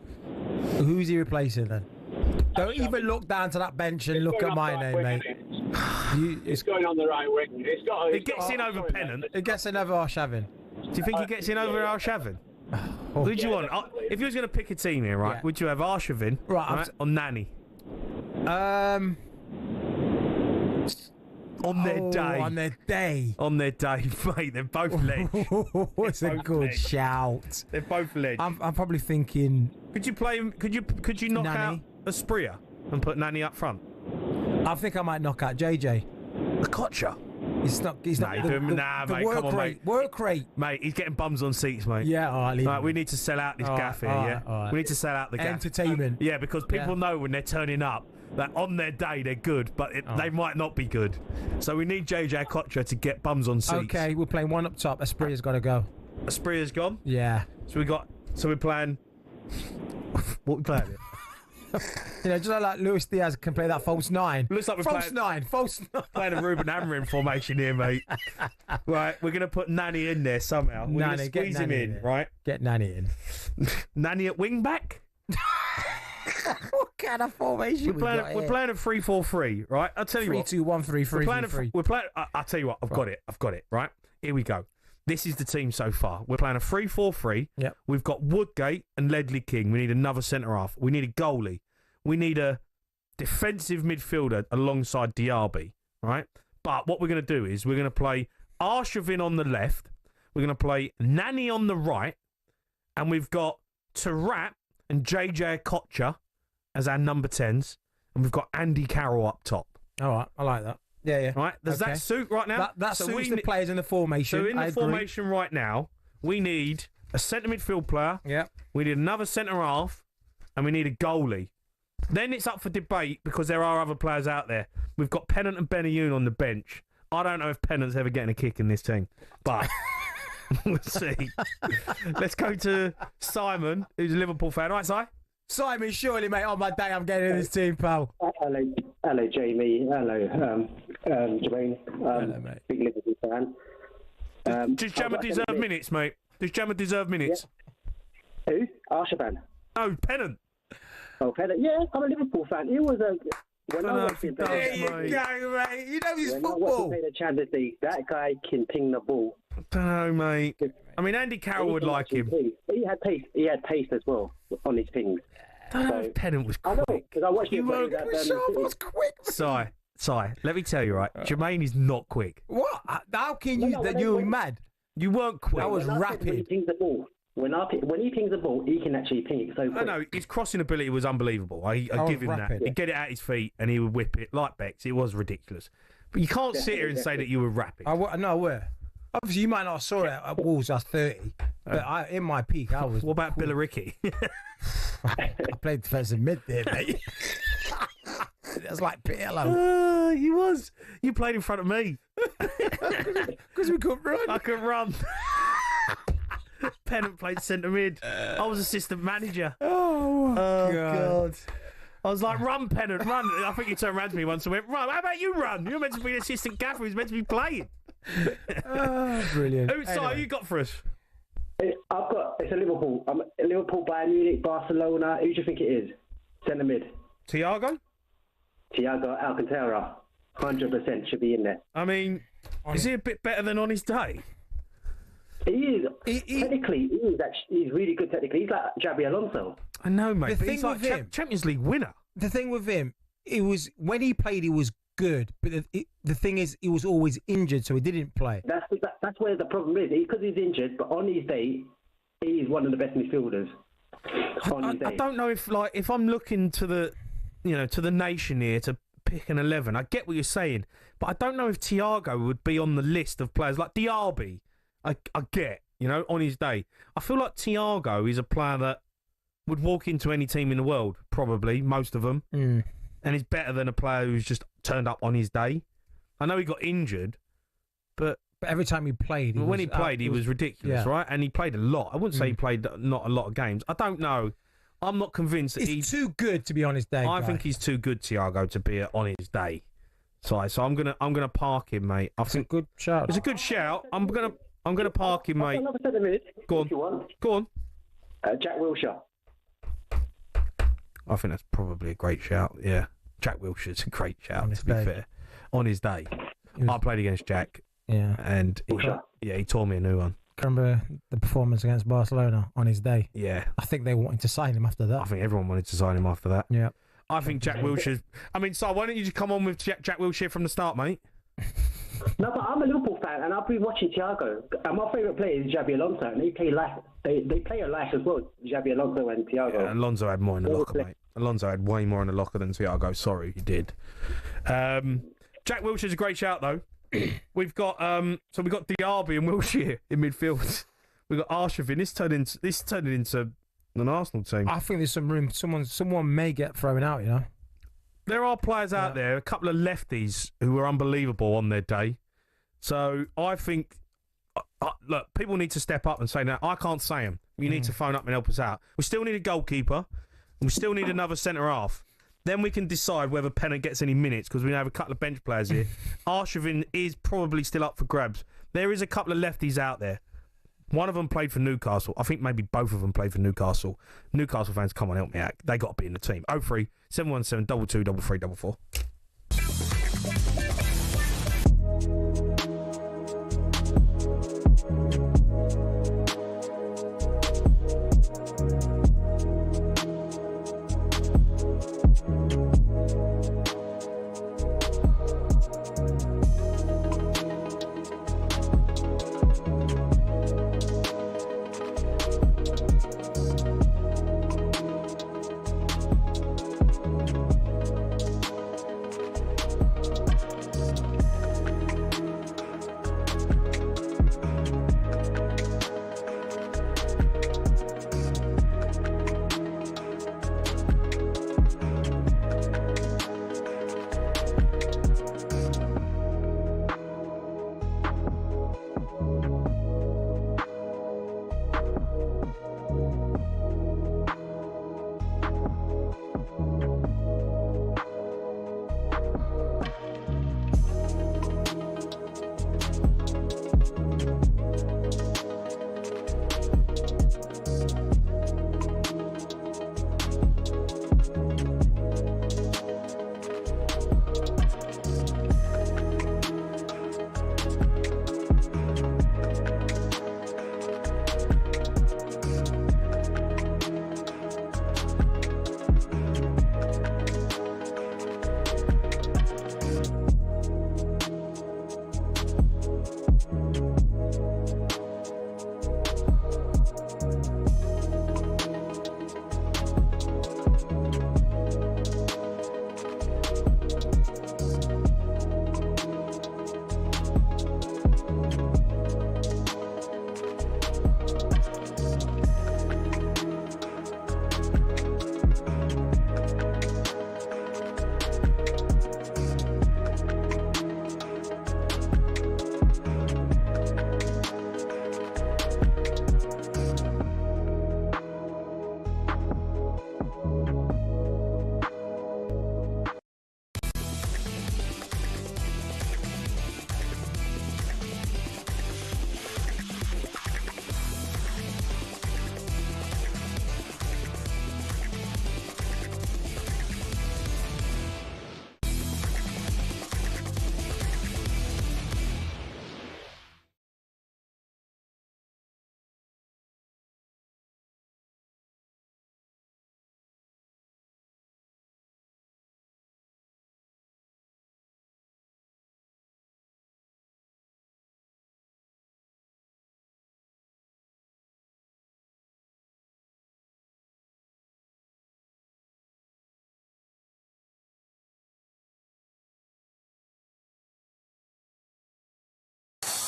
Who's he replacing then? Don't even look down to that bench and look at my name, mate. It's going on the right wing. It gets in over Pennant. It gets in over Arshavin. Do you think he gets in over Arshavin? Who'd you want? If you was going to pick a team here, right? Would you have Arshavin or Nanny? On their day. On their day, mate. They're both ledge. What's a good shout? They're both ledge. I'm probably thinking. Could you play him? Could you knock out Asprilla and put Nanny up front? I think I might knock out JJ. Okocha. He's not. Nah, mate. Come on, mate. Work rate. Mate, he's getting bums on seats, mate. Yeah, all right. We need to sell out this gaff here, yeah? All right. We need to sell out the gaff. Entertainment. Yeah, because people know when they're turning up that on their day they're good, but they might not be good. So we need JJ Okocha to get bums on seats. Okay, we're playing one up top. Asprilla's got to go. Asprilla's gone? Yeah. So we're playing... What we playing? You know, just like Luis Diaz can play that false nine. Looks like we're false nine. Playing a Ruben Amorim formation here, mate. Right, we're going to put Nanny in there somehow. We're going to squeeze him in, right? Get Nanny in. Nanny at wing back? What kind of formation we're playing a 3-4-3, right? I'll tell you 3-2-1-3-3. We're playing. I'll tell you what. I've got it. Right, here we go. This is the team so far. We're playing a 3-4-3. Yep. We've got Woodgate and Ledley King. We need another centre half. We need a goalie. We need a defensive midfielder alongside Diaby. Right. But what we're going to do is we're going to play Arshavin on the left. We're going to play Nanny on the right, and we've got Taarabt and JJ Okocha as our number 10s, and we've got Andy Carroll up top. All right, I like that. Yeah. Right, does that suit right now? That suits the players in the formation. So in the formation right now, we need a centre midfield player. Yeah. We need another centre half, and we need a goalie. Then it's up for debate because there are other players out there. We've got Pennant and Ben Ayoun on the bench. I don't know if Pennant's ever getting a kick in this team, but we'll see. Let's go to Simon, who's a Liverpool fan. All right, Si? Simon, surely, mate, on my day I'm getting in this team, pal. Hello, Jamie. Hello, Jermaine. Hello, mate. Big Liverpool fan. Does Jammer deserve minutes, mate? Does Jammer deserve minutes? Yeah. Who? Arshavin. No, Pennant. Oh, Pennant. Yeah, I'm a Liverpool fan. He was When I don't I know watch if he him does, play, mate. Go, mate. You know he's when I watch him football. play the Champions League, that guy can ping the ball. I don't know, mate. I mean, Andy Carroll would like him. He had pace. He had pace as well on his pings. I don't know if Pennant was I know, quick. because I watched him play were that Birmingham City. Si, let me tell you, right? Jermaine is not quick. What? How can you? No, You're mad. You weren't quick. That was When rapid. he pings the ball, when he pings the ball, he can actually ping it so quick. I know, his crossing ability was unbelievable. I give him rapid. that. He'd get it at his feet and he would whip it like Bex. It was ridiculous. But you can't sit here and say that you were rapid. No, where? Obviously, you might not have saw it at Wolves. I was 30, but in my peak, I was. What about Billericay? I played defensive mid there, mate. That's like Pirlo. You played in front of me. Because we couldn't run. I couldn't run. Pennant played centre mid. I was assistant manager. Oh, God. I was like, run, Pennant, run. I think you turned around to me once and went, run. How about you run? You're meant to be an assistant gaffer who's meant to be playing. Brilliant. Who you got for us? It's a Liverpool. Liverpool, Bayern Munich, Barcelona. Who do you think it is? Centre mid. Thiago Alcantara. 100% should be in there. I mean, is he a bit better than on his day? He is. Technically, he's really good technically. He's like Xabi Alonso. I know, mate. The But thing he's like with him- Champions League winner. The thing with him, it was when he played, he was good. But the thing is, he was always injured, so he didn't play. That's where the problem is. Because he's injured, but on his day, he's one of the best midfielders. I don't know if I'm looking to the nation here to pick an 11. I get what you're saying, but I don't know if Thiago would be on the list of players like Diaby. I get, on his day. I feel like Thiago is a player that would walk into any team in the world, probably, most of them, and is better than a player who's just turned up on his day. I know he got injured, but every time he played, he was ridiculous, right? And he played a lot. I wouldn't say he played not a lot of games. I don't know. I'm not convinced that he's too good to be on his day. I think he's too good, Thiago, to be on his day. So I'm gonna park him, mate. I think a good shout. It's a good shout. I'm gonna park him, mate. Another centre mid. Go on. If you want. Go on. Jack Wilshere. I think that's probably a great shout. Yeah, Jack Wilshere's a great shout. To be fair, on his day, I played against Jack. Yeah, and he tore me a new one. Remember the performance against Barcelona on his day? Yeah. I think they wanted to sign him after that. I think everyone wanted to sign him after that. Yeah. I think Jack Wilshere. I mean, so why don't you just come on with Jack Wilshere from the start, mate? No, but I'm a Liverpool fan, and I've been watching Thiago. And my favourite player is Xabi Alonso, and they play life. They play a life as well. Xabi Alonso and Thiago. Yeah, Alonso had more in the locker, mate. Alonso had way more in the locker than Thiago. Sorry, he did. Jack Wilshere's a great shout, though. We've got Diaby and Wilshere in midfield. We've got Arshavin. This turned into an Arsenal team. I think there's some room. Someone may get thrown out. There are players out there, a couple of lefties who were unbelievable on their day. So I think, look, people need to step up and say, "No, I can't say them. You need to phone up and help us out." We still need a goalkeeper. And we still need another centre half. Then we can decide whether Pennant gets any minutes because we have a couple of bench players here. Arshavin is probably still up for grabs. There is a couple of lefties out there. One of them played for Newcastle. I think maybe both of them played for Newcastle. Newcastle fans, come on, help me out. They got to be in the team. 03 717 22 33 44.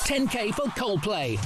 10k for Coldplay.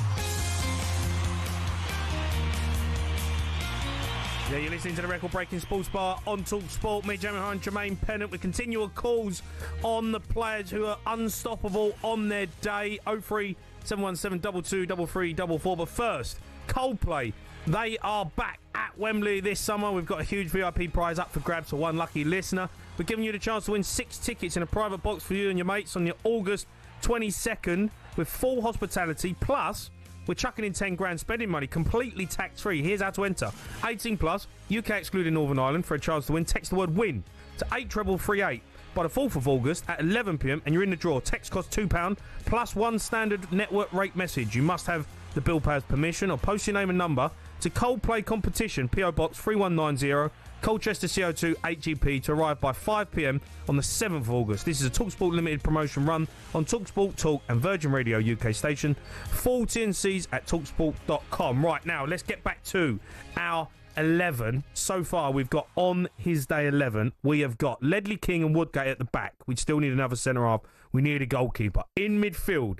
Yeah, you're listening to the record-breaking Sports Bar on talkSPORT. Me, Jermaine and Jermaine Pennant. We continue our calls on the players who are unstoppable on their day. 03 717 22 3344. But first, Coldplay. They are back at Wembley this summer. We've got a huge VIP prize up for grabs for one lucky listener. We're giving you the chance to win 6 tickets in a private box for you and your mates on your August 22nd with full hospitality. Plus, we're chucking in 10 grand spending money, completely tax-free. Here's how to enter. 18 plus, UK excluding Northern Ireland, for a chance to win. Text the word WIN to 83338 by the 4th of August at 11 p.m. and you're in the draw. Text costs £2 plus 1 standard network rate message. You must have the bill payer's permission or post your name and number to Coldplay Competition, PO Box 3190, Colchester CO2 8GP, to arrive by 5 p.m. on the 7th of August. This is a TalkSPORT limited promotion run on TalkSPORT, Talk and Virgin Radio UK station. Full T&Cs at talksport.com. Right, now let's get back to our 11. So far we've got on his day 11, we have got Ledley King and Woodgate at the back. We still need another centre-half. We need a goalkeeper. In midfield,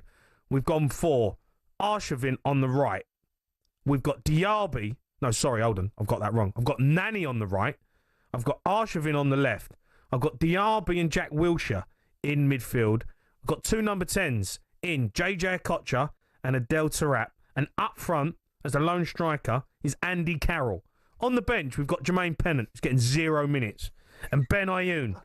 we've gone for Arshavin on the right. We've got Diaby. No, sorry, hold on. I've got that wrong. I've got Nani on the right. I've got Arshavin on the left. I've got Diaby and Jack Wilshere in midfield. I've got 2 number 10s in JJ Okocha and Adele Taarabt. And up front, as the lone striker, is Andy Carroll. On the bench, we've got Jermaine Pennant, who's getting 0 minutes. And Ben Ayoun,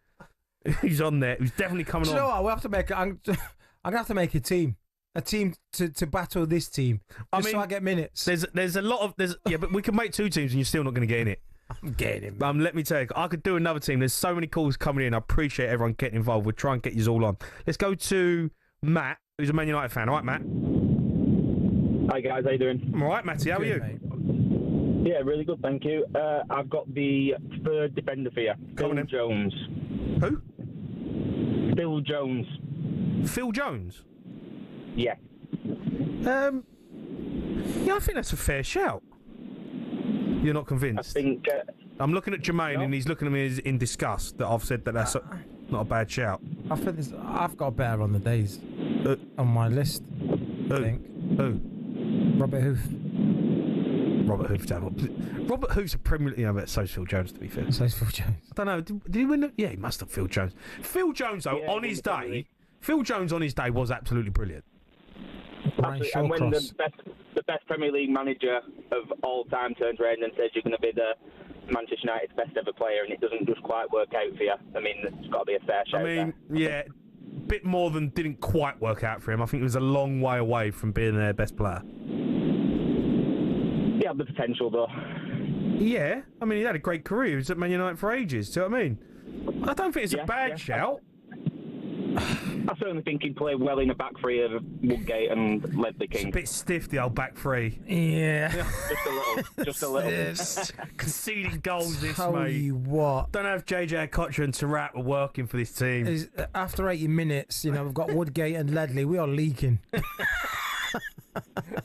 who's on there, who's definitely coming on. You know what? We'll have to make I'm going to have to make a team. A team to battle this team. So I get minutes. There's a lot of but we can make 2 teams and you're still not going to get in it. I'm getting in. Let me tell you, I could do another team. There's so many calls coming in. I appreciate everyone getting involved. We'll try and get you all on. Let's go to Matt, who's a Man United fan. All right, Matt. Hi guys, how you doing? I'm all right, Matty. How are you? Mate. Yeah, really good, thank you. I've got the third defender for you. Phil Jones. Who? Phil Jones. Phil Jones? Yeah. Yeah, I think that's a fair shout. You're not convinced? I think... I'm looking at Jermaine and he's looking at me in disgust that I've said that that's not a bad shout. I've got better on the days on my list. I think. Who? Robert Hoof. Robert Hoof's a Premier League... but so's Phil Jones, to be fair. So's Phil Jones. I don't know. Did he win? Yeah, he must have. Phil Jones. Phil Jones, though, on his day... Phil Jones on his day was absolutely brilliant. And when the best Premier League manager of all time turns around and says you're going to be the Manchester United's best ever player and it doesn't just quite work out for you, I mean, it's got to be a fair shout. Yeah, a bit more than didn't quite work out for him. I think it was a long way away from being their best player. He had the potential, though. Yeah, I mean, he had a great career. He was at Man United for ages. Do you know what I mean? I don't think it's a bad shout. I certainly think he'd play well in a back three of Woodgate and Ledley King. It's a bit stiff, the old back three. Yeah. Just a little. Conceding goals, this, Tell mate. you what. Don't know if JJ Okocha and Taarabt are working for this team. After 80 minutes, we've got Woodgate and Ledley. We are leaking.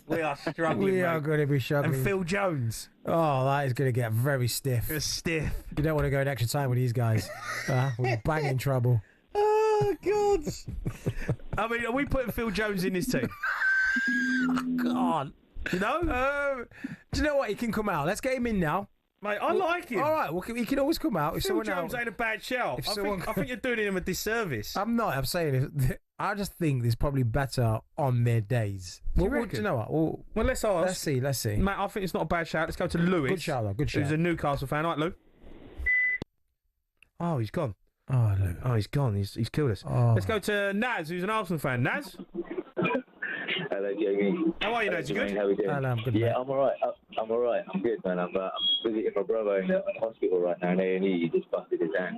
We are struggling. We are going to be struggling. And Phil Jones. Oh, that is going to get very stiff. It's stiff. You don't want to go an extra time with these guys. We're bang in trouble. Oh, God. I mean, are we putting Phil Jones in this team? God. You know? Do you know what? He can come out. Let's get him in now. Mate, I like him. All right, well, he can always come out. If Phil Jones ain't a bad shout. I think you're doing him a disservice. I'm not. I'm saying it. I just think there's probably better on their days. Do you know what? Well, let's ask. Let's see. Mate, I think it's not a bad shout. Let's go to Lewis. Good shout, though. Good shout. Who's a Newcastle fan. All right, Lou? Oh, he's gone. Oh, Lou. Oh, he's gone. He's killed us. Oh. Let's go to Naz, who's an Arsenal fan. Naz? Hello, Jamie. How are you, Naz? You good? How are we doing? Hello, I'm good, Yeah, mate. I'm all right. I'm all right. I'm good, man. I'm visiting my brother in the hospital right now in A&E. He just busted his hand.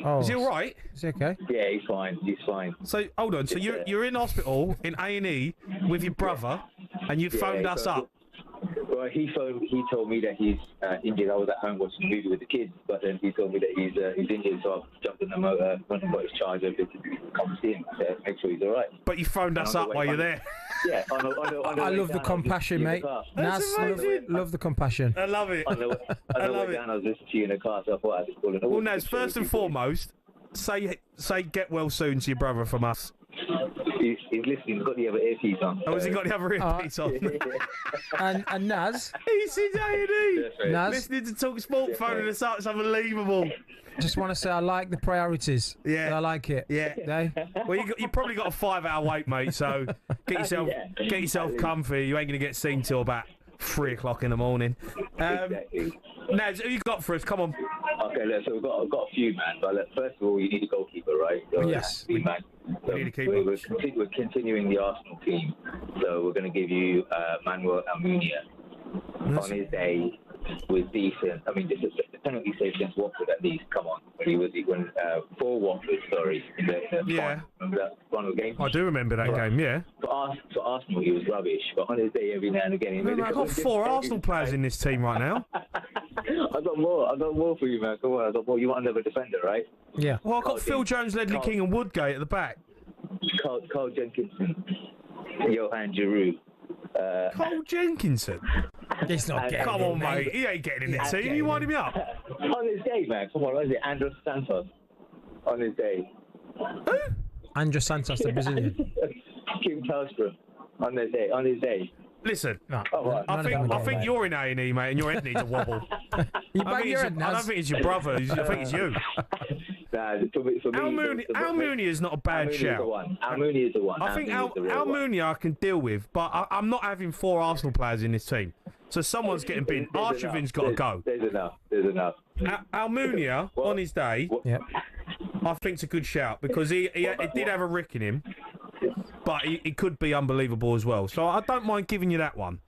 Oh. Is he all right? Is he okay? Yeah, he's fine. He's fine. So, hold on. So, you're in hospital in A&E with your brother, and you phoned us up. Well, he told me that he's injured. I was at home watching a movie with the kids, but then he told me that he's injured, so I jumped in the motor, went and got his charger to come see him, to make sure he's all right. But you phoned us up while you're there. Yeah, I love the compassion, mate. Naz, love the compassion. I love it. I love it. I was listening to you in the car, so I thought I'd just call it. Well, Naz, first and foremost, say get well soon to your brother from us. He's listening. He's got the other earpiece on. Oh, has he got the other earpiece on? And Naz? He's in A&E. Naz? Listening to talkSPORT, phoning us up. It's unbelievable. Just want to say I like the priorities. Yeah. I like it. Yeah. Okay? Well, you probably got a 5-hour wait, mate, so get yourself comfy. You ain't going to get seen till about 3 o'clock in the morning. Naz, who you got for us? Come on. Okay, look, so I've got a few, man. But look, first of all, you need a goalkeeper, right? So, Yes. We need a keeper. We're continuing the Arsenal team. So we're going to give you Manuel Almunia. On his day, was decent. I mean, the penalty save against Watford at least. Come on, for Watford, sorry, in the Yeah. final game. I do remember that game, yeah. For Arsenal, he was rubbish. But on his day, every now and again, he made I've got 4 Arsenal players in this team right now. I got more for you, man. Come on, I got more. You want another defender, right? Yeah. Well, I've got Phil Jones, Ledley King, and Woodgate at the back. Carl Jenkinson, Johan Giroud. Cole Jenkinson? He's not getting Come on, mate. He ain't getting in the team. You winding me up? On his day, man. Come on, what is it? Andres Santos. On his day. Who? Andres Santos, the Brazilian. Kim Telstra. On his day. Listen, no, I think you're in A&E, mate, and your head needs a wobble. I don't think it's your brother. I think it's you. Nah, for me, Almunia is not a bad shout. Almunia is the one. I think Almunia I can deal with, but I'm not having 4 Arsenal players in this team. So someone's getting binned. Arshavin's got to go. There's enough. Almunia, on his day, I think it's a good shout because he did have a rick in him, but he could be unbelievable as well. So I don't mind giving you that one.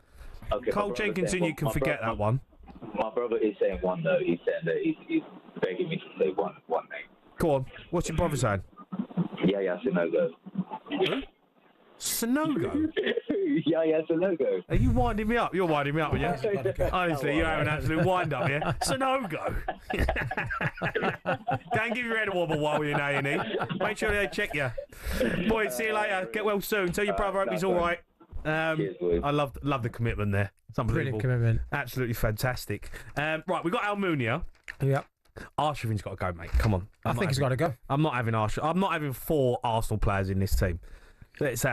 Okay, Cole Jenkinson, you can forget that one. My brother is saying one, though. He's saying that he's begging me to say one name. Go on. What's your brother saying? Yeah, Sinogo. Who? Sinogo? Yeah, Sinogo. Are you winding me up? You're winding me up, yeah? Honestly, you have an absolute wind-up, yeah? Sinogo. Don't give your head a wobble while you're in A&E. Make sure they check you. Boys, see you later. Get well soon. Tell your brother I hope he's all right. I love the commitment there. It's unbelievable. Brilliant commitment. Absolutely fantastic. Right, we've got Almunia. Yep. Arshavin's got to go, mate. Come on. I think he's got to go. I'm not having 4 Arsenal players in this team. That's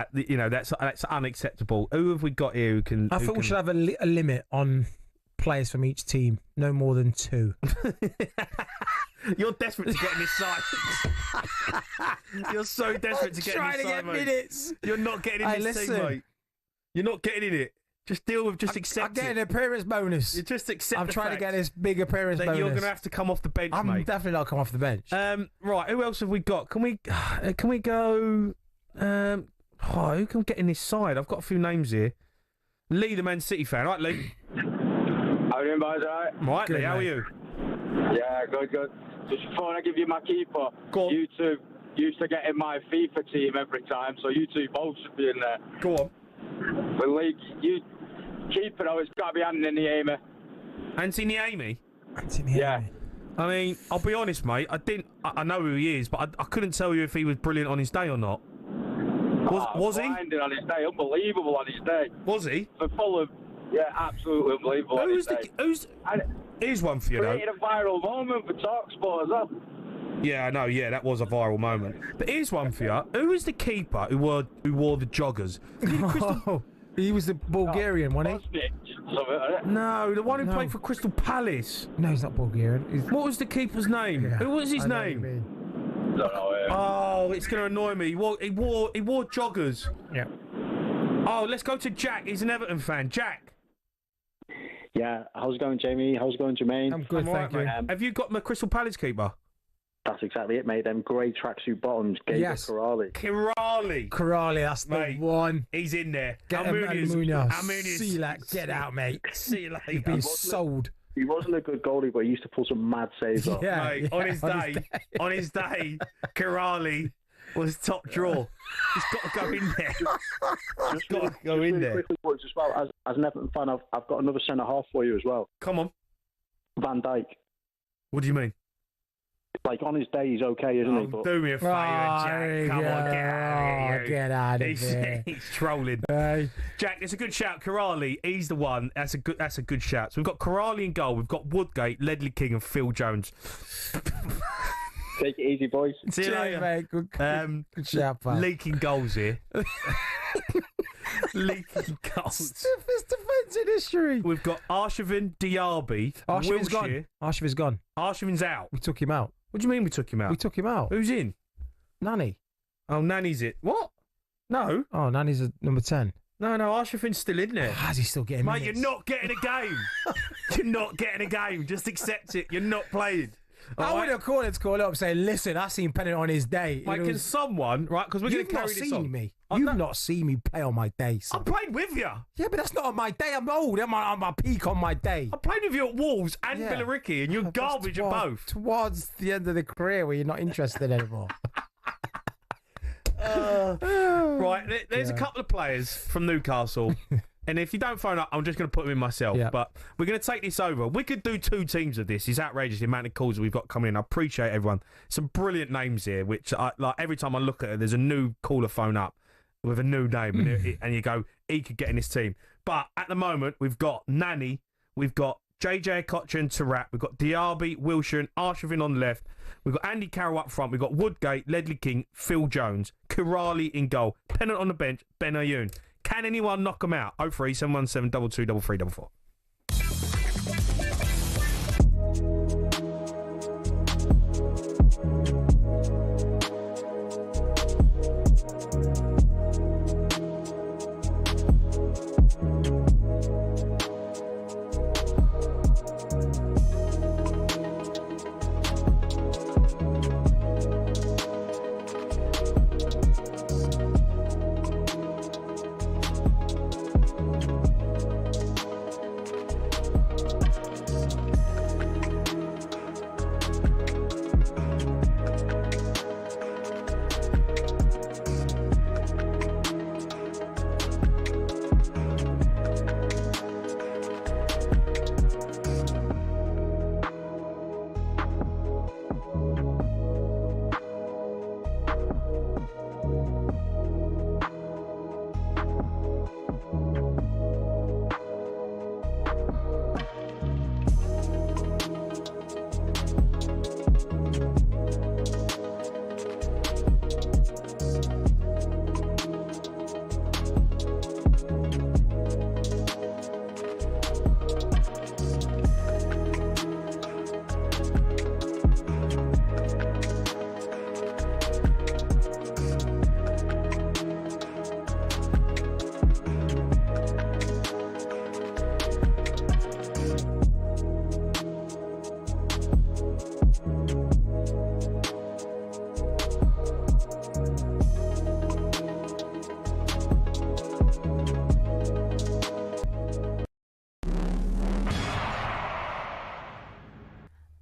unacceptable. Who have we got here who can? I think we should have a limit on players from each team. No more than 2. You're desperate to get in this side. You're so desperate to get in this side, trying to get minutes. You're not getting in this team, mate. You're not getting in it. Just accept it. I'm getting an appearance bonus. You just accept. I'm trying to get this big appearance bonus. You're going to have to come off the bench, mate. I'm definitely not come off the bench. Right. Who else have we got? Can we go? Who can get in this side? I've got a few names here. Lee, the Man City fan, right, Lee? How are you doing, boys? All right. Right, Lee. How are you? Yeah, good. Just before I give you my keeper, go on. You two used to get in my FIFA team every time, so you two both should be in there. Go on. But Lee, you keeper, though, it's got to be Anthony Amy. Anthony Amy? Yeah. I mean, I'll be honest, mate. I know who he is, but I couldn't tell you if he was brilliant on his day or not. Was he? Blinding on his day, unbelievable on his day. Was he? For Fulham, yeah, absolutely unbelievable. Here's one for you, though. Created a viral moment for talkSPORT as well. Yeah, I know. Yeah, that was a viral moment. But here's one for you. Who was the keeper who wore the joggers? He was the Bulgarian, wasn't he? No, the one who played for Crystal Palace. No, he's not Bulgarian. What was the keeper's name? Yeah, Who was his name? Oh, it's going to annoy me. He wore joggers. Yeah. Oh, let's go to Jack. He's an Everton fan. Jack. Yeah, how's it going, Jamie? How's it going, Jermaine? I'm good, thank you. Have you got my Crystal Palace keeper? That's exactly it, mate. Them grey tracksuit bottoms. Yes. Corrali, that's the one. He's in there. Get Almunia's. See that. Get out, mate. See you later. He's been sold. He wasn't a good goalie, but he used to pull some mad saves off. Yeah, mate, on his day, Corali was top draw. He's got to go in there. He's got to go in there. Quickly, boys, as well as an Everton fan, I've got another centre half for you as well. Come on, Van Dijk. What do you mean? Like on his day, he's okay, isn't he? But... Do me a favour, Jack. Come on, get out of here. He's trolling. Jack, it's a good shout. Corali, he's the one. That's a good shout. So we've got Corali in goal. We've got Woodgate, Ledley King, and Phil Jones. Take it easy, boys. See you later, mate. Good shout, pal. Leaking goals here. Leaking goals. Stiffest defence in history. We've got Arshavin, Diaby, Arshavin's Wilshere. gone. Arshavin's gone. Arshavin's out. We took him out. What do you mean we took him out? We took him out. Who's in? Nani. Oh, Nani's it. What? No. Oh, Nani's a number 10. No, Arshavin's still in there. How's he still getting Mate, minutes? you're not getting a game. You're not getting a game. Just accept it. You're not playing. I would have called it up saying, listen, I seen Pennant on his day. Mate, can someone, right, because we're going to carry this on. You've not seen me. You've not seen me play on my day, son. I played with you. Yeah, but that's not on my day. I'm old. I'm on my peak on my day. I played with you at Wolves and Billericay, and you're garbage at both. Towards the end of the career where you're not interested anymore. Right, there's a couple of players from Newcastle. And if you don't phone up, I'm just going to put them in myself. Yeah. But we're going to take this over. We could do 2 teams of this. It's outrageous the amount of calls that we've got coming in. I appreciate everyone. Some brilliant names here, which like every time I look at it, there's a new caller phone up with a new name. And you go, he could get in this team. But at the moment, we've got Nani, we've got JJ Okocha and Taarabt, we've got Diaby, Wilshere and Arshavin on the left. We've got Andy Carroll up front. We've got Woodgate, Ledley King, Phil Jones, Kirali in goal, Pennant on the bench, Ben Ayoun. Can anyone knock them out? 03717 22 3344.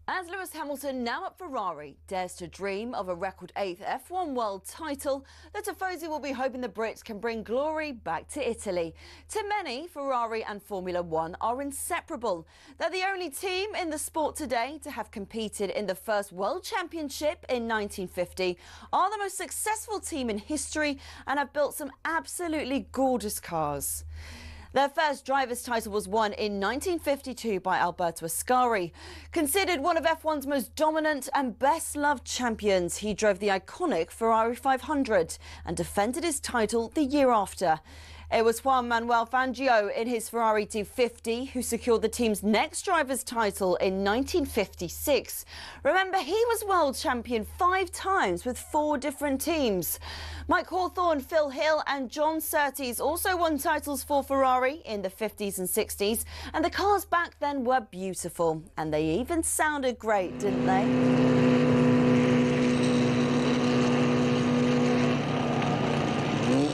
As Lewis Hamilton, now at Ferrari, dares to dream of a record 8th F1 world title, the Tifosi will be hoping the Brits can bring glory back to Italy. To many, Ferrari and Formula One are inseparable. They're the only team in the sport today to have competed in the first World Championship in 1950, are the most successful team in history, and have built some absolutely gorgeous cars. Their first driver's title was won in 1952 by Alberto Ascari. Considered one of F1's most dominant and best-loved champions, he drove the iconic Ferrari 500 and defended his title the year after. It was Juan Manuel Fangio in his Ferrari 250 who secured the team's next driver's title in 1956. Remember, he was world champion 5 times with 4 different teams. Mike Hawthorne, Phil Hill and John Surtees also won titles for Ferrari in the 50s and 60s, and the cars back then were beautiful, and they even sounded great, didn't they?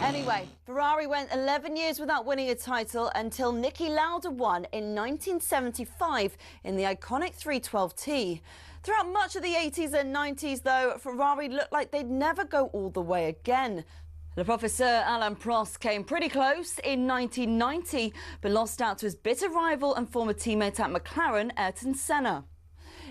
Anyway, Ferrari went 11 years without winning a title until Niki Lauda won in 1975 in the iconic 312T. Throughout much of the 80s and 90s, though, Ferrari looked like they'd never go all the way again. Le Professeur Alain Prost came pretty close in 1990, but lost out to his bitter rival and former teammate at McLaren, Ayrton Senna.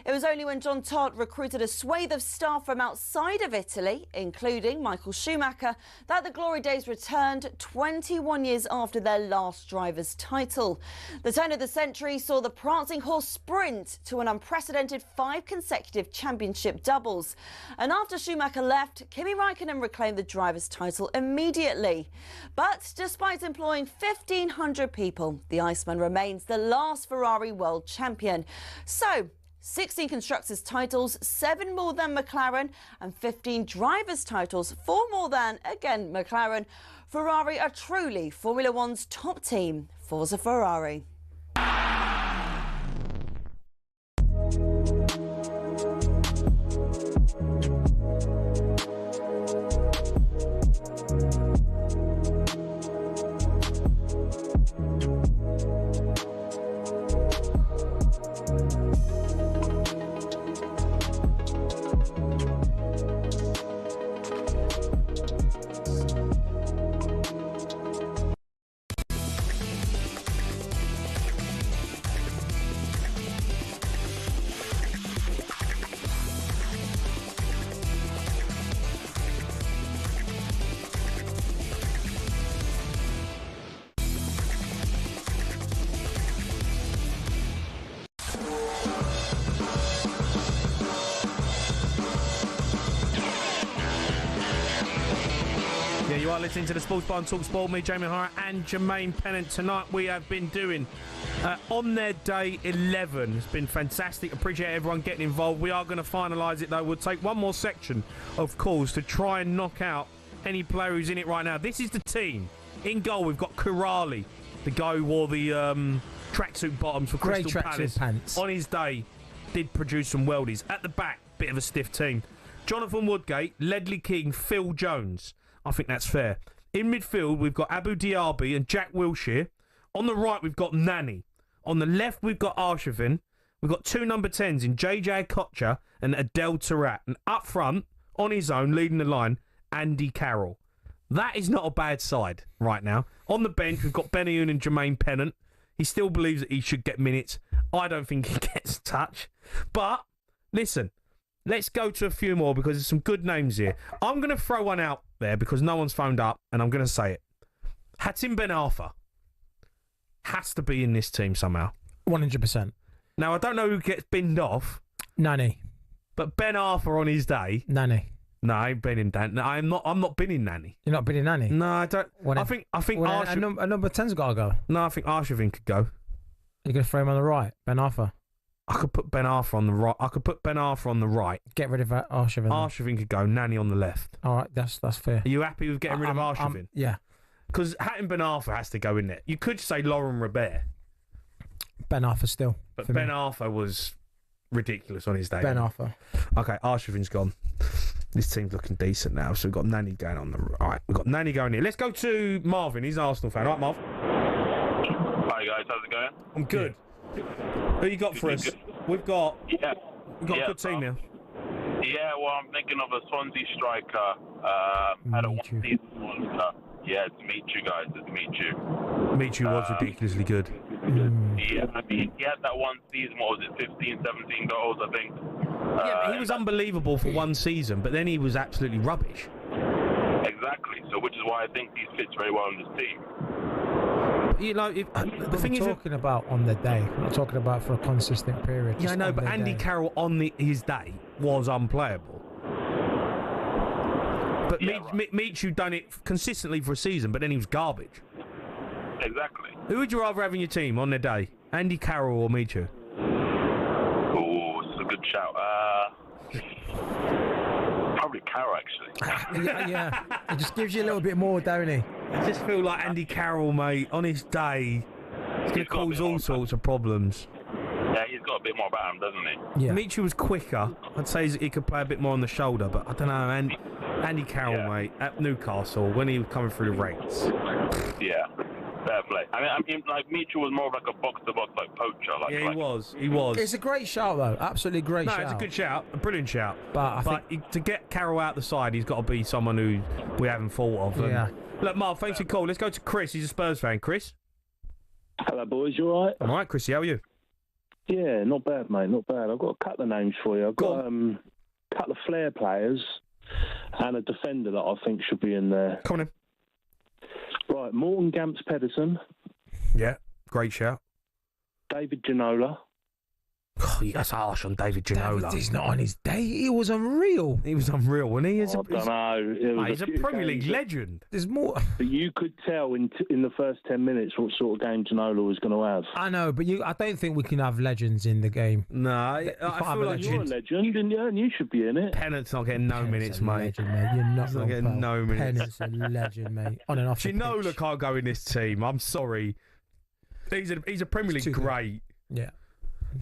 It was only when John Todt recruited a swathe of staff from outside of Italy, including Michael Schumacher, that the glory days returned 21 years after their last driver's title. The turn of the century saw the prancing horse sprint to an unprecedented 5 consecutive championship doubles. And after Schumacher left, Kimi Raikkonen reclaimed the driver's title immediately. But despite employing 1,500 people, the Iceman remains the last Ferrari world champion. So, 16 constructors' titles, 7 more than McLaren, and 15 drivers' titles, 4 more than, again, McLaren. Ferrari are truly Formula One's top team. Forza Ferrari. You are listening to the Sports Bar on talkSPORT. Me, Jamie Haaaaas, and Jermaine Pennant. Tonight we have been doing On Their Day 11. It's been fantastic. Appreciate everyone getting involved. We are going to finalise it though. We'll take one more section of calls to try and knock out any player who's in it right now. This is the team. In goal, we've got Ferrari, the guy who wore the tracksuit bottoms for Crystal Palace. Pants. On his day, did produce some worldies. At the back, bit of a stiff team. Jonathan Woodgate, Ledley King, Phil Jones. I think that's fair. In midfield, we've got Abu Diaby and Jack Wilshere. On the right, we've got Nani. On the left, we've got Arshavin. We've got 2 number 10s in JJ Okocha and Adele Taarabt. And up front, on his own, leading the line, Andy Carroll. That is not a bad side right now. On the bench, we've got Benayoun and Jermaine Pennant. He still believes that he should get minutes. I don't think he gets a touch. But, listen, let's go to a few more because there's some good names here. I'm going to throw one out there because no one's phoned up, and I'm going to say it. Hatem Ben Arfa has to be in this team somehow. 100%. Now, I don't know who gets binned off. Nani. But Ben Arfa on his day. Nani. No, I ain't binning Nani. No, I'm not binning Nani. You're not binning Nani? No, I don't. I think a number 10's got to go. No, I think Arshavin could go. You're going to throw him on the right, Ben Arfa? I could put Ben Arfa on the right. I could put Ben Arfa on the right. Get rid of Arshavin. Arshavin could go. Nani on the left. All right, that's fair. Are you happy with getting rid of Arshavin? Yeah. Because Hatem Ben Arfa has to go in there. You could say Lauren Robert. Ben Arfa still. But Ben Arfa was ridiculous on his day. Ben Arfa. Okay, Arshavin's gone. This team's looking decent now. So we've got Nani going on the right. We've got Nani going here. Let's go to Marvin. He's an Arsenal fan. All right, Marv? Hi, guys. How's it going? I'm good. Who you got for us? We've got a good team now. Yeah, well, I'm thinking of a Swansea striker. Had a one-season monster. Yeah, it's Michu, guys. It's Michu. Michu was ridiculously good. Yeah, I mean, he had that one season, what was it, 15, 17 goals, I think. Yeah, but he was unbelievable for one season, but then he was absolutely rubbish. Exactly, so which is why I think he fits very well in this team. You know, the thing is, we're talking about on the day. We're not talking about for a consistent period. Yeah, I know, but Andy Carroll on his day was unplayable. But yeah, Michu done it consistently for a season, but then he was garbage. Exactly. Who would you rather have in your team on their day? Andy Carroll or Michu? Oh, it's a good shout. Probably Carroll, actually. yeah, it just gives you a little bit more, don't he? I just feel like Andy Carroll, mate, on his day, he's going to cause all sorts of problems. Yeah, he's got a bit more about him, doesn't he? Yeah. Michu was quicker. I'd say he could play a bit more on the shoulder, but I don't know. Andy Carroll, mate, at Newcastle, when he was coming through the ranks. Yeah. Fair play. I mean, like Michu was more of like a box-to-box like poacher. Like, yeah, he was. It's a great shout though, absolutely great shout. No, it's a good shout, a brilliant shout. But I think to get Carroll out the side, he's got to be someone who we haven't thought of. Yeah. Look, Mark, thanks for your call. Let's go to Chris. He's a Spurs fan. Chris. Hello, boys. You all right? I'm all right, Chrissy. How are you? Yeah, not bad, mate. Not bad. I've got a couple of names for you. I've got a couple of flair players and a defender that I think should be in there. Come on in. Right, Morton Gamps Pedersen. Yeah, great shout. David Ginola. Oh, that's harsh on David Ginola. He's not on his day. He was unreal. He was unreal, wasn't he? I don't know. He's a Premier League legend. There's more. But you could tell in the first 10 minutes what sort of game Ginola was going to have. I know, but I don't think we can have legends in the game. No, I feel like you're a legend, and you should be in it. Pennant's not getting no minutes, mate. Legend, mate. You're not getting no minutes. Pennant's a legend, mate. On and off the Ginola pitch. can't go in this team. I'm sorry. He's a Premier League great. Yeah.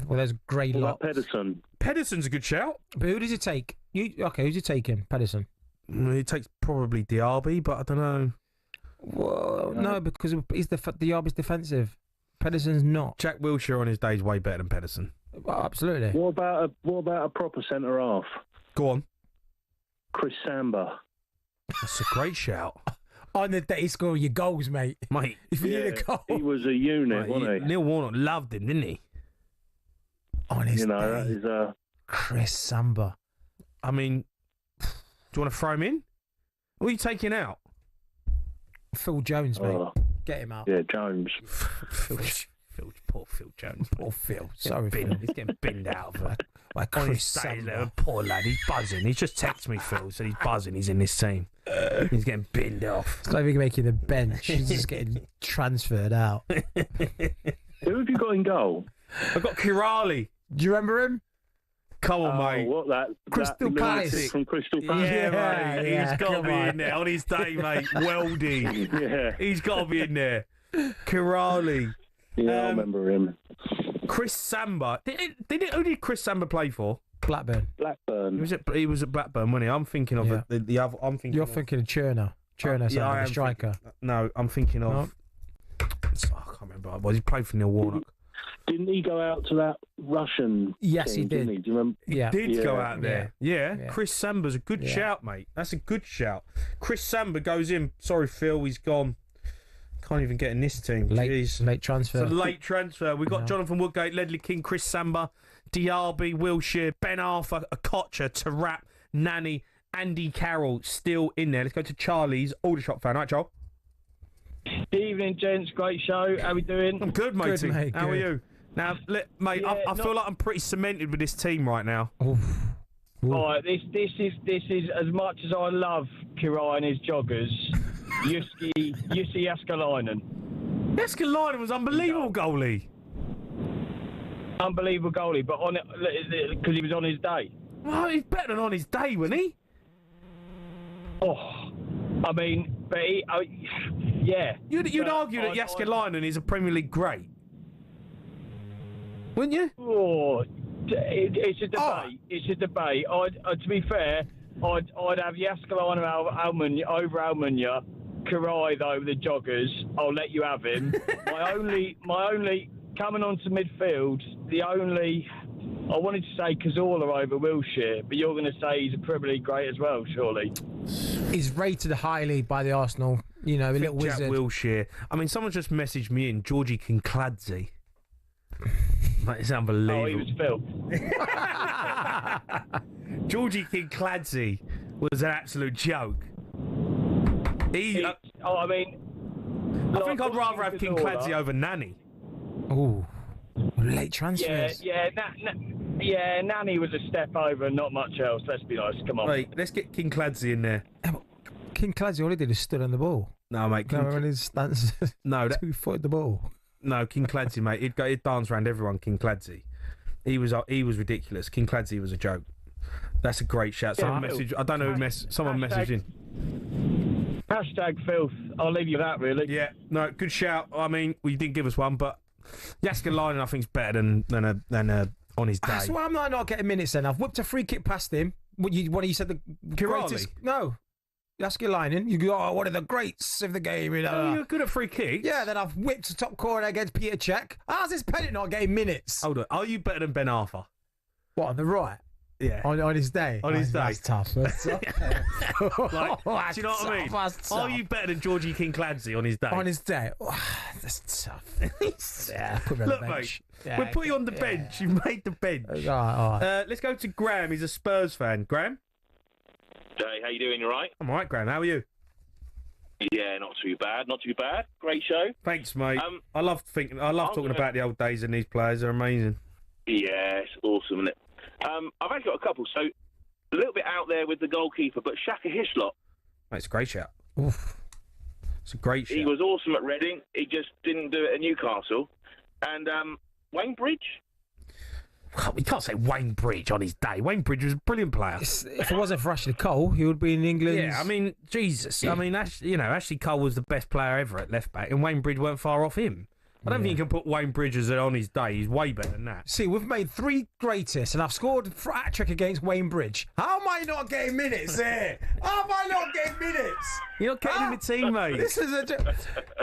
Well, there's a great lot. Pedersen. Pedersen's a good shout. But who does it take? Who's it taking? Pedersen. He takes probably Diaby, but I don't know. Well, no, because Diaby's defensive. Pedersen's not. Jack Wilshere on his day is way better than Pedersen. Well, absolutely. What about a proper centre half? Go on. Chris Samba. That's a great shout. On the day he scored your goals, mate. If you need a goal. He was a unit, wasn't he? Neil Warnock loved him, didn't he? On his day. That is Chris Samba. I mean, do you want to throw him in? What are you taking out? Phil Jones, mate. Get him out. Yeah, Jones. Poor Phil Jones. Poor Phil. Sorry, Phil. He's getting binned out of it. Like Chris Samba. Poor lad, he's buzzing. He's just texted me, Phil, so he's buzzing. He's in this team. He's getting binned off. It's not even making the bench. He's just getting transferred out. Who have you got in goal? I've got Kirali. Do you remember him? Come on, mate. What that? Crystal Palace. From Crystal Palace. Yeah, mate. Yeah, he's got to be in there on his day, mate. Weldy. Yeah. He's got to be in there. Kirali. Yeah, I remember him. Chris Samba. Who did Chris Samba play for? Blackburn. He was at Blackburn, wasn't he? I'm thinking of the other. You're thinking of Cherner. The striker. No, I'm thinking of. I can't remember. Was he played for Neil Warnock? Didn't he go out to that Russian? Yes, team, he did. Didn't he? Do you remember? He did go out there. Yeah. Chris Samba's a good shout, mate. That's a good shout. Chris Samba goes in. Sorry, Phil, he's gone. Can't even get in this team. Late transfer. It's a late transfer. We've got Jonathan Woodgate, Ledley King, Chris Samba, Diaby, Wilshere, Ben Arthur, Okocha, Taarabt, Nani, Andy Carroll still in there. Let's go to Charlie's Aldershot fan. All right, Joel? Evening, gents. Great show. How we doing? I'm good, matey. Good, mate. How are you? Now, mate, I feel like I'm pretty cemented with this team right now. All right, this is as much as I love Kirai and his joggers. Jussi Jääskeläinen. Jääskeläinen was unbelievable goalie. Unbelievable goalie, but on it because he was on his day. Well, he's better than on his day, wasn't he? Oh, I mean, but yeah. You'd argue that Jääskeläinen is a Premier League great, wouldn't you? Oh, it's a debate. It's a debate. To be fair, I'd have Jääskeläinen over Almunia. Kirai though, the joggers. I'll let you have him. my only coming on to midfield. I wanted to say Cazorla over Wilshere, but you're going to say he's a Premier League great as well, surely. He's rated highly by the Arsenal. You know, a little wizard. Jack Wilshere. I mean, someone just messaged me in, Georgie Kinkladze. Mate, it's unbelievable. Oh, he was Phil. Georgie Kinkladze was an absolute joke. I think I'd rather have Kinkladze over Nani. Ooh, late transfers. Yeah, Nani was a step over, not much else. Let's be honest. Come on. Right, let's get Kinkladze in there. Kinkladze all he did is stood on the ball. No, mate. In his stance. No, 2 foot the ball. No, Kinkladze, mate. He'd dance around everyone. Kinkladze. He was ridiculous. Kinkladze was a joke. That's a great shout. Someone messaged. I don't know who someone messaged in. Hashtag filth. I'll leave you that, really. Yeah, no, good shout. I mean, you didn't give us one, but Jääskeläinen I think is better than on his day. That's why I'm not getting minutes. Then I've whipped a free kick past him. What you said the greatest? No, Jääskeläinen. You go, one of the greats of the game. You know, oh, you're good at free kicks. Yeah. Then I've whipped a top corner against Peter Cech. How's this Pennant not getting minutes? Hold on. Are you better than Ben Arthur? What, on the right? Yeah. On his day? On his day. That's tough. That's tough. Do you know what I mean? Are you better than Georgie Kinkladze on his day? On his day. That's tough. Yeah, put me on Look, the bench. mate, we'll put you on the bench. You've made the bench. All right. Let's go to Graham. He's a Spurs fan. Graham? Hey, how you doing? You right? I'm all right, Graham. How are you? Yeah, not too bad. Not too bad. Great show. Thanks, mate. I love talking about the old days, and these players are amazing. Yeah, it's awesome, isn't it? I've actually got a couple. So a little bit out there with the goalkeeper, but Shaka Hislop. Mate, it's a great shout. Oof. It's a great shout. He was awesome at Reading. He just didn't do it at Newcastle. And Wayne Bridge. We can't say Wayne Bridge on his day. Wayne Bridge was a brilliant player. If it wasn't for Ashley Cole, he would be in England. Yeah, I mean, Jesus. I mean, Ashley Cole was the best player ever at left back, and Wayne Bridge weren't far off him. I don't think you can put Wayne Bridges on his day. He's way better than that. See, we've made 3 greatest, and I've scored a hat-trick against Wayne Bridge. How am I not getting minutes here? How am I not getting minutes? You're not getting in the team, mate. This is a joke.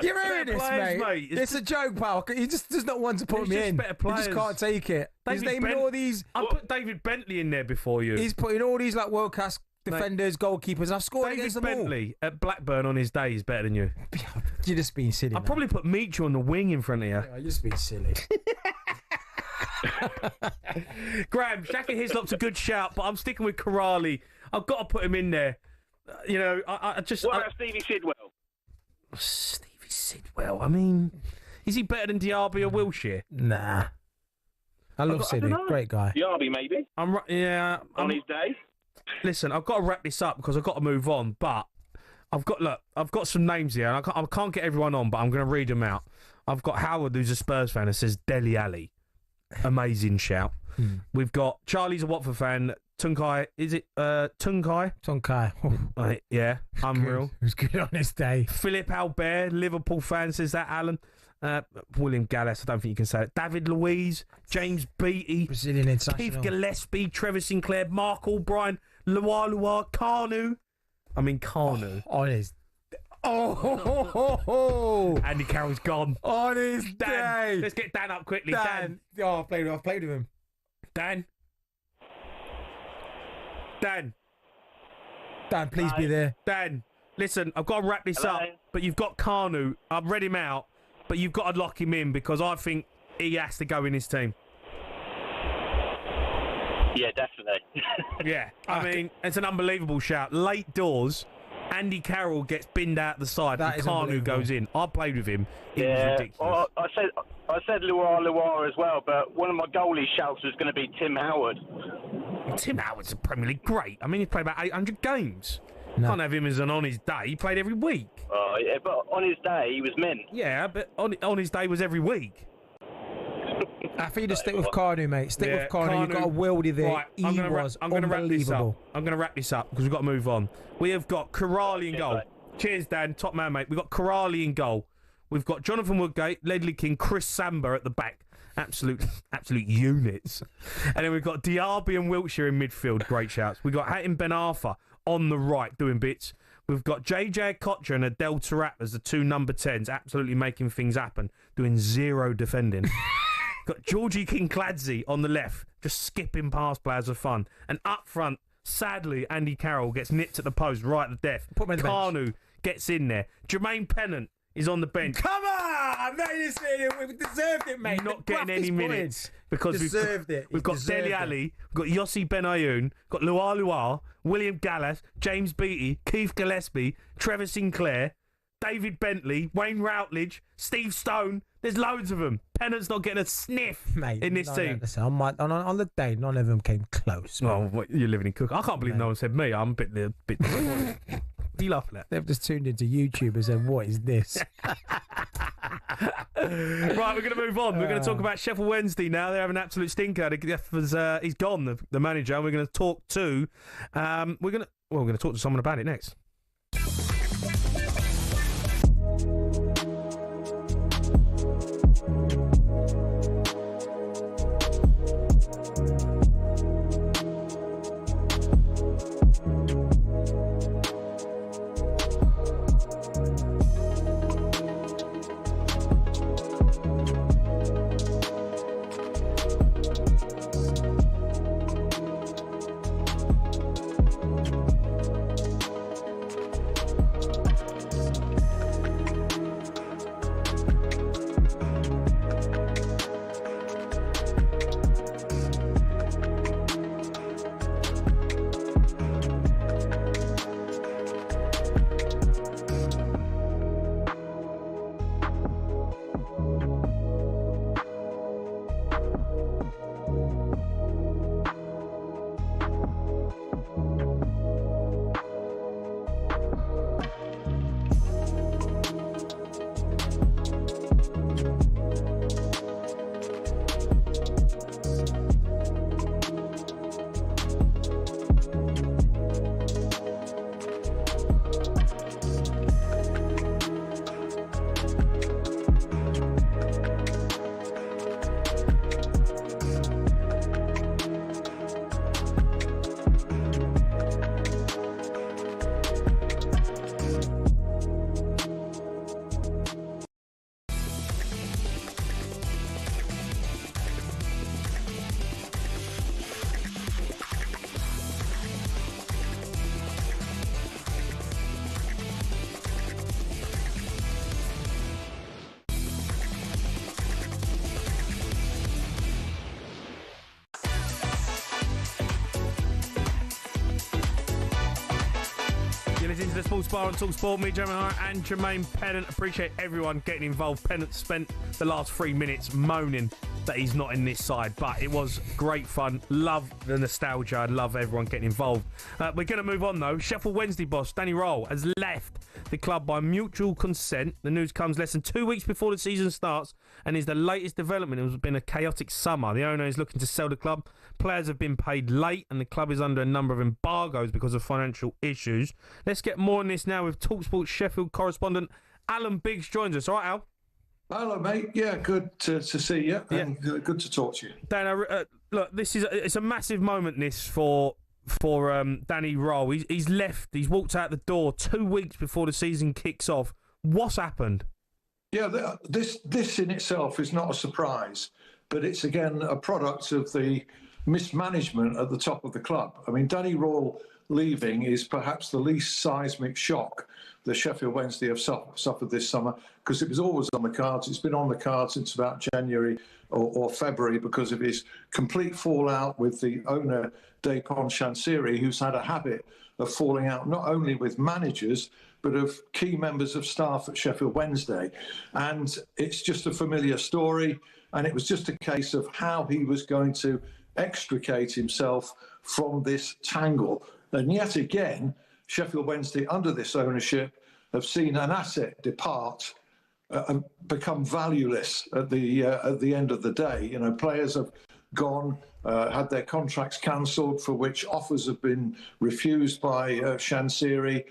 You're hearing this, mate. It's a joke, pal. He just does not want to put me in. Better He players. just can't take it. He's naming all these... I put David Bentley in there before you. He's putting all these like world-class defenders, goalkeepers. I've scored against them all. David Bentley at Blackburn on his day is better than you. You're just being silly. I'd probably put Mitchell on the wing in front of you. You're just being silly. Graham, Shaka Hislop's a good shout, but I'm sticking with Corrali. I've got to put him in there. I just... What about Stevie Sidwell? Stevie Sidwell, I mean... Is he better than Diaby or Wilshere? Nah. I love Sidney. Great guy. Diaby, maybe. On his day. Listen, I've got to wrap this up because I've got to move on, but I've got some names here, and I can't get everyone on, but I'm going to read them out. I've got Howard, who's a Spurs fan, and says Dele Alli. Amazing shout. We've got Charlie's a Watford fan. Tunkai, is it Tunkai? Tunkai. Yeah, unreal. It was good on his day. Philip Albert, Liverpool fan, says that, Alan. William Gallas, I don't think you can say it. David Luiz, James Beattie, Brazilian international. Keith Gillespie, Trevor Sinclair, Mark Albright, Lualua, Kanu. I mean, Kanu. On his... Andy Carroll's gone. On his Dan, day. let's get Dan up quickly. Dan. Oh, I've played with him. Dan, please be there. Dan, listen, I've got to wrap this up, but you've got Kanu. I've read him out, but you've got to lock him in because I think he has to go in his team. Yeah, definitely. Yeah, I mean, it's an unbelievable shout. Late doors, Andy Carroll gets binned out the side and Kanu goes in. I played with him. It was ridiculous. Well, I said Luar as well, but one of my goalie shouts was going to be Tim Howard. Tim Howard's a Premier League great. I mean, he's played about 800 games. Can't have him as an on his day. He played every week. Oh, yeah, but on his day, he was mint. Yeah, but on his day was every week. I think you just stick with Kanu, mate. Stick with Kanu. You've got a worldie there. Right, I'm going to wrap this up. I'm going to wrap this up because we've got to move on. We have got Corrali in goal. Cheers, Dan. Top man, mate. We've got Corrali in goal. We've got Jonathan Woodgate, Ledley King, Chris Samba at the back. Absolute units. And then we've got Diaby and Wiltshire in midfield. Great shouts. We've got Hatem Ben Arfa on the right doing bits. We've got JJ Okocha and Adele Taarabt as the 2 number 10s, absolutely making things happen, doing 0 defending. Got Georgie Kincladze on the left, just skipping past players for fun. And up front, sadly, Andy Carroll gets nipped at the post right at the death. Kanu gets in there. Jermaine Pennant is on the bench. Come on, mate! We deserved it, mate. Not getting any minutes because we've got Dele Alli, we've got Yossi Benayoun, got Lualua, William Gallas, James Beattie, Keith Gillespie, Trevor Sinclair, David Bentley, Wayne Routledge, Steve Stone. There's loads of them. Pennant's not getting a sniff in this team. Listen, on the day, none of them came close. Well, you're living in Cook. I can't believe no one said me. I'm a bit. What are you laughing at? They've just tuned into YouTube and said, "What is this?" Right, we're going to move on. We're going to talk about Sheffield Wednesday now. They have an absolute stinker. He's gone, the manager. And we're going to talk to. We're going to talk to someone about it next. to the Sports Bar on talkSPORT. Me, Jermaine, and Jermaine Pennant. Appreciate everyone getting involved. Pennant spent the last 3 minutes moaning that he's not in this side, but it was great fun. Love the nostalgia. I love everyone getting involved. We're going to move on, though. Sheffield Wednesday boss Danny Röhl has left the club by mutual consent. The news comes less than 2 weeks before the season starts and is the latest development. It has been a chaotic summer. The owner is looking to sell the club. Players have been paid late and the club is under a number of embargoes because of financial issues. Let's get more on this now with talkSPORT Sheffield correspondent Alan Biggs joins us. All right, Al? Hello, mate. Yeah, good to see you and good to talk to you. Dan, look, it's a massive moment, this, for Danny Röhl. He's left. He's walked out the door 2 weeks before the season kicks off. What's happened? Yeah, this in itself is not a surprise, but it's again a product of the mismanagement at the top of the club. I mean, Danny Röhl leaving is perhaps the least seismic shock that Sheffield Wednesday have suffered this summer, because it was always on the cards. It's been on the cards since about January or February because of his complete fallout with the owner, Dejphon Chansiri, who's had a habit of falling out not only with managers, but of key members of staff at Sheffield Wednesday. And it's just a familiar story. And it was just a case of how he was going to extricate himself from this tangle. And yet again, Sheffield Wednesday, under this ownership, have seen an asset depart and become valueless at the end of the day. You know, players have gone, had their contracts cancelled, for which offers have been refused by Chansiri.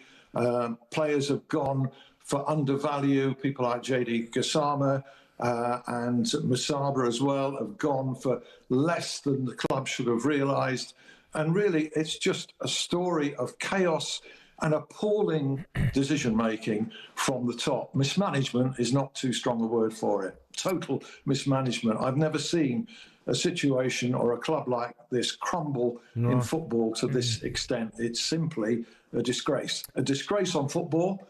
Players have gone for undervalue. People like JD Gassama and Musaba as well have gone for less than the club should have realised. And really, it's just a story of chaos and appalling decision-making from the top. Mismanagement is not too strong a word for it. Total mismanagement. I've never seen a situation or a club like this crumble in football to this extent. It's simply a disgrace. A disgrace on football,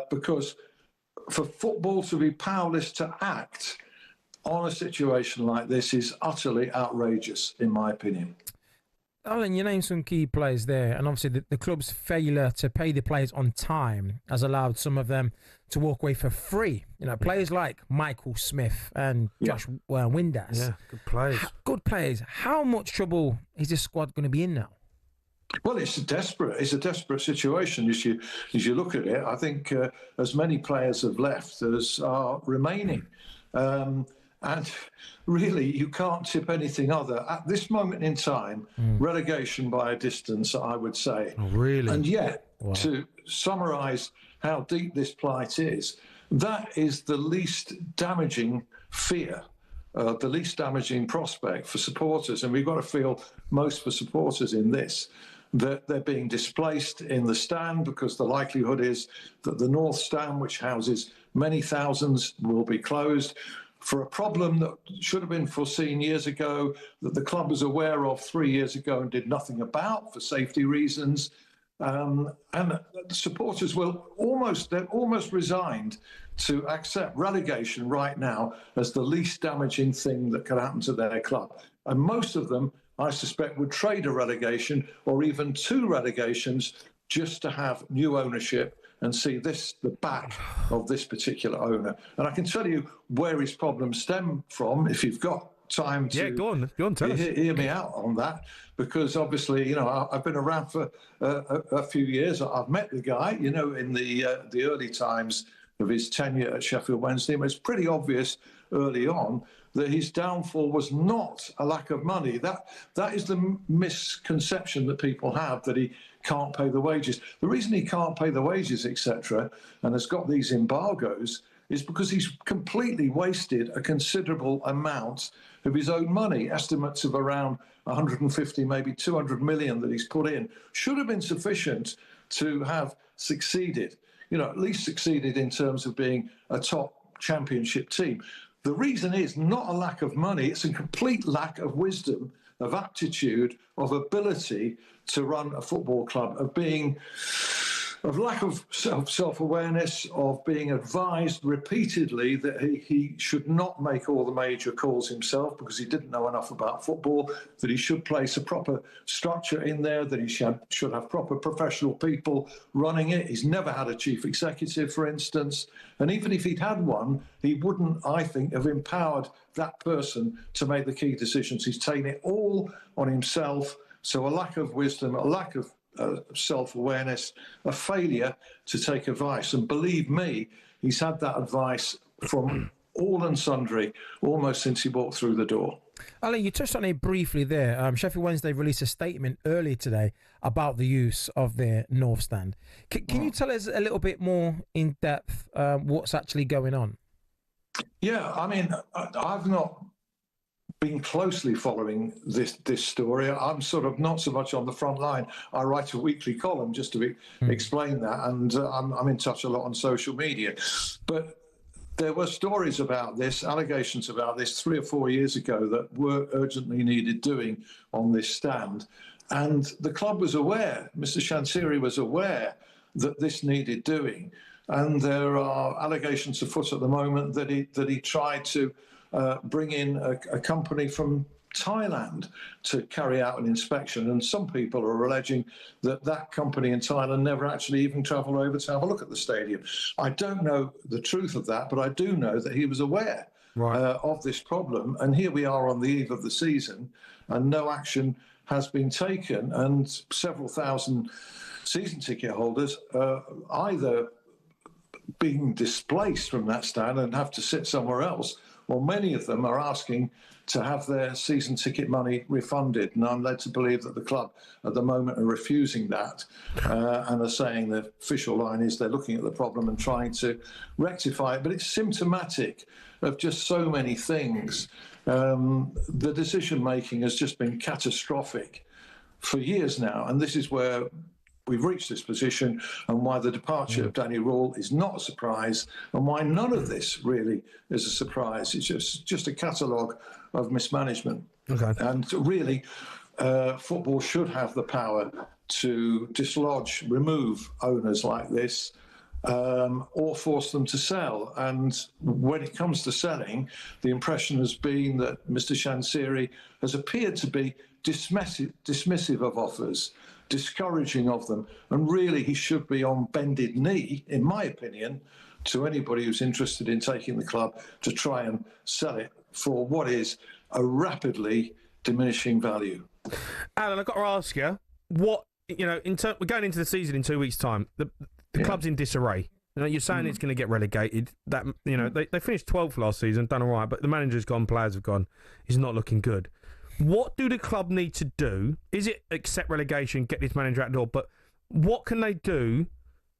because for football to be powerless to act on a situation like this is utterly outrageous, in my opinion. Alan, you named some key players there, and obviously the club's failure to pay the players on time has allowed some of them to walk away for free. You know, players like Michael Smith and Josh Windass. Yeah, good players. Good players. How much trouble is this squad going to be in now? Well, it's a desperate situation as you look at it. I think as many players have left as are remaining. And really, you can't tip anything other. At this moment in time, relegation by a distance, I would say. Oh, really? And yet, to summarise how deep this plight is, that is the least damaging fear, the least damaging prospect for supporters. And we've got to feel most for supporters in this, that they're being displaced in the stand, because the likelihood is that the North Stand, which houses many thousands, will be closed for a problem that should have been foreseen years ago, that the club was aware of 3 years ago and did nothing about for safety reasons. And the supporters they're almost resigned to accept relegation right now as the least damaging thing that could happen to their club. And most of them, I suspect, would trade a relegation or even 2 relegations just to have new ownership and see the back of this particular owner. And I can tell you where his problems stem from, if you've got time to go on, tell us. Hear me out on that, because obviously, you know, I've been around for a few years. I've met the guy, you know, in the early times of his tenure at Sheffield Wednesday. It was pretty obvious early on that his downfall was not a lack of money. That is the misconception that people have, that he can't pay the wages. The reason he can't pay the wages, etc., and has got these embargoes, is because he's completely wasted a considerable amount of his own money. Estimates of around 150, maybe 200 million that he's put in should have been sufficient to have succeeded, you know, at least succeeded in terms of being a top championship team. The reason is not a lack of money, it's a complete lack of wisdom, of aptitude, of ability to run a football club, of being of lack of self-awareness, of being advised repeatedly that he should not make all the major calls himself because he didn't know enough about football, that he should place a proper structure in there, that he should have proper professional people running it. He's never had a chief executive, for instance. And even if he'd had one, he wouldn't, I think, have empowered that person to make the key decisions. He's taken it all on himself. So a lack of wisdom, a lack of self-awareness, a failure to take advice. And believe me, he's had that advice from all and sundry almost since he walked through the door. Alan, you touched on it briefly there. Sheffield Wednesday released a statement earlier today about the use of their North Stand. Can you tell us a little bit more in depth what's actually going on? Yeah, I mean, I've not been closely following this story. I'm sort of not so much on the front line. I write a weekly column just to explain that, and I'm in touch a lot on social media. But there were stories about this, allegations about this 3 or 4 years ago that were urgently needed doing on this stand. And the club was aware, Mr. Chansiri was aware that this needed doing. And there are allegations afoot at the moment that he tried to bring in a company from Thailand to carry out an inspection. And some people are alleging that that company in Thailand never actually even travelled over to have a look at the stadium. I don't know the truth of that, but I do know that he was aware of this problem. And here we are on the eve of the season, and no action has been taken. And several thousand season ticket holders either being displaced from that stand and have to sit somewhere else, well, many of them are asking to have their season ticket money refunded. And I'm led to believe that the club at the moment are refusing that and are saying the official line is they're looking at the problem and trying to rectify it. But it's symptomatic of just so many things. The decision-making has just been catastrophic for years now. And this is where we've reached this position, and why the departure of Danny Rule is not a surprise, and why none of this really is a surprise. It's just a catalogue of mismanagement. Okay. And really, football should have the power to dislodge, remove owners like this, or force them to sell. And when it comes to selling, the impression has been that Mr. Chansiri has appeared to be dismissive of offers, discouraging of them, and really he should be on bended knee, in my opinion, to anybody who's interested in taking the club to try and sell it for what is a rapidly diminishing value. Alan, I've got to ask you, what, you know, we're going into the season in 2 weeks' time. The club's in disarray. You know, you're saying it's going to get relegated. That, you know, they finished 12th last season, done all right, but the manager's gone, players have gone. He's not looking good. What do the club need to do? Is it accept relegation, get this manager out the door? But what can they do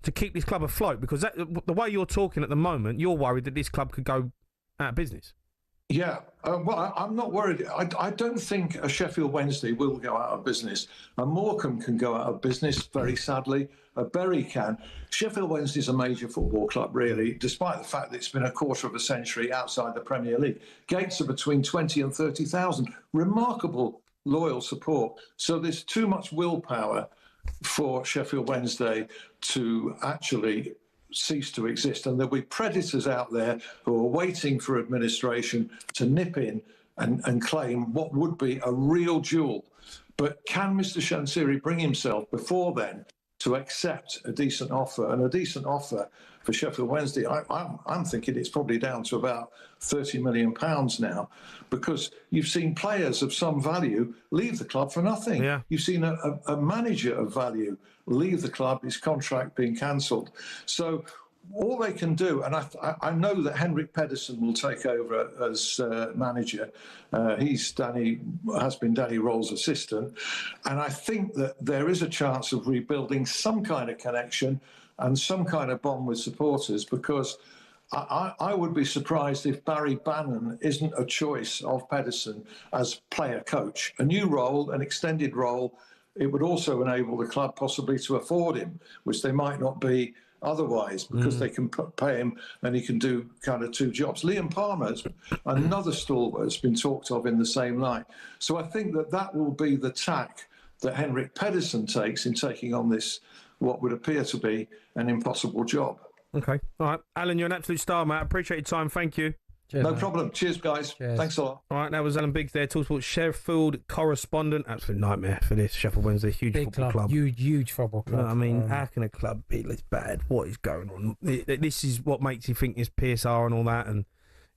to keep this club afloat? Because the way you're talking at the moment, you're worried that this club could go out of business. Yeah, well, I'm not worried. I don't think a Sheffield Wednesday will go out of business. A Morecambe can go out of business, very sadly. A Bury can. Sheffield Wednesday is a major football club, really, despite the fact that it's been a quarter of a century outside the Premier League. Gates are between 20 and 30,000. Remarkable loyal support. So there's too much willpower for Sheffield Wednesday to actually cease to exist, and there'll be predators out there who are waiting for administration to nip in and claim what would be a real jewel. But can Mr. Chansiri bring himself before then to accept a decent offer? And a decent offer for Sheffield Wednesday, I'm thinking it's probably down to about £30 million now, because you've seen players of some value leave the club for nothing. Yeah. You've seen a manager of value leave the club, his contract being cancelled. So all they can do, and I know that Henrik Pedersen will take over as manager. Has been Danny Roll's assistant. And I think that there is a chance of rebuilding some kind of connection and some kind of bond with supporters, because I would be surprised if Barry Bannon isn't a choice of Pedersen as player coach. A new role, an extended role. It would also enable the club possibly to afford him, which they might not be otherwise, because they can pay him and he can do kind of two jobs. Liam Palmer's another stalwart that's been talked of in the same light. So I think that will be the tack that Henrik Pedersen takes in taking on this what would appear to be an impossible job. Okay. All right. Alan, you're an absolute star, mate. I appreciate your time. Thank you. Cheers, no problem. Cheers, guys. Cheers. Thanks a lot. All right, that was Alan Biggs there, talkSPORT Sheffield correspondent. Absolute nightmare for this. Sheffield Wednesday, huge Big football club. Huge football club. I mean, how can a club be this bad? What is going on? This is what makes you think it's PSR and all that, and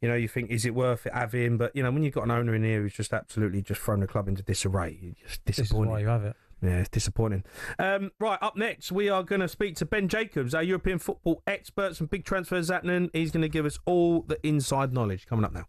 you think, is it worth it having? But when you've got an owner in here who's just absolutely just thrown the club into disarray, it's just disappointing. This is why you have it. Yeah, it's disappointing. Right, up next, we are going to speak to Ben Jacobs, our European football expert. Some big transfers happening. He's going to give us all the inside knowledge. Coming up now.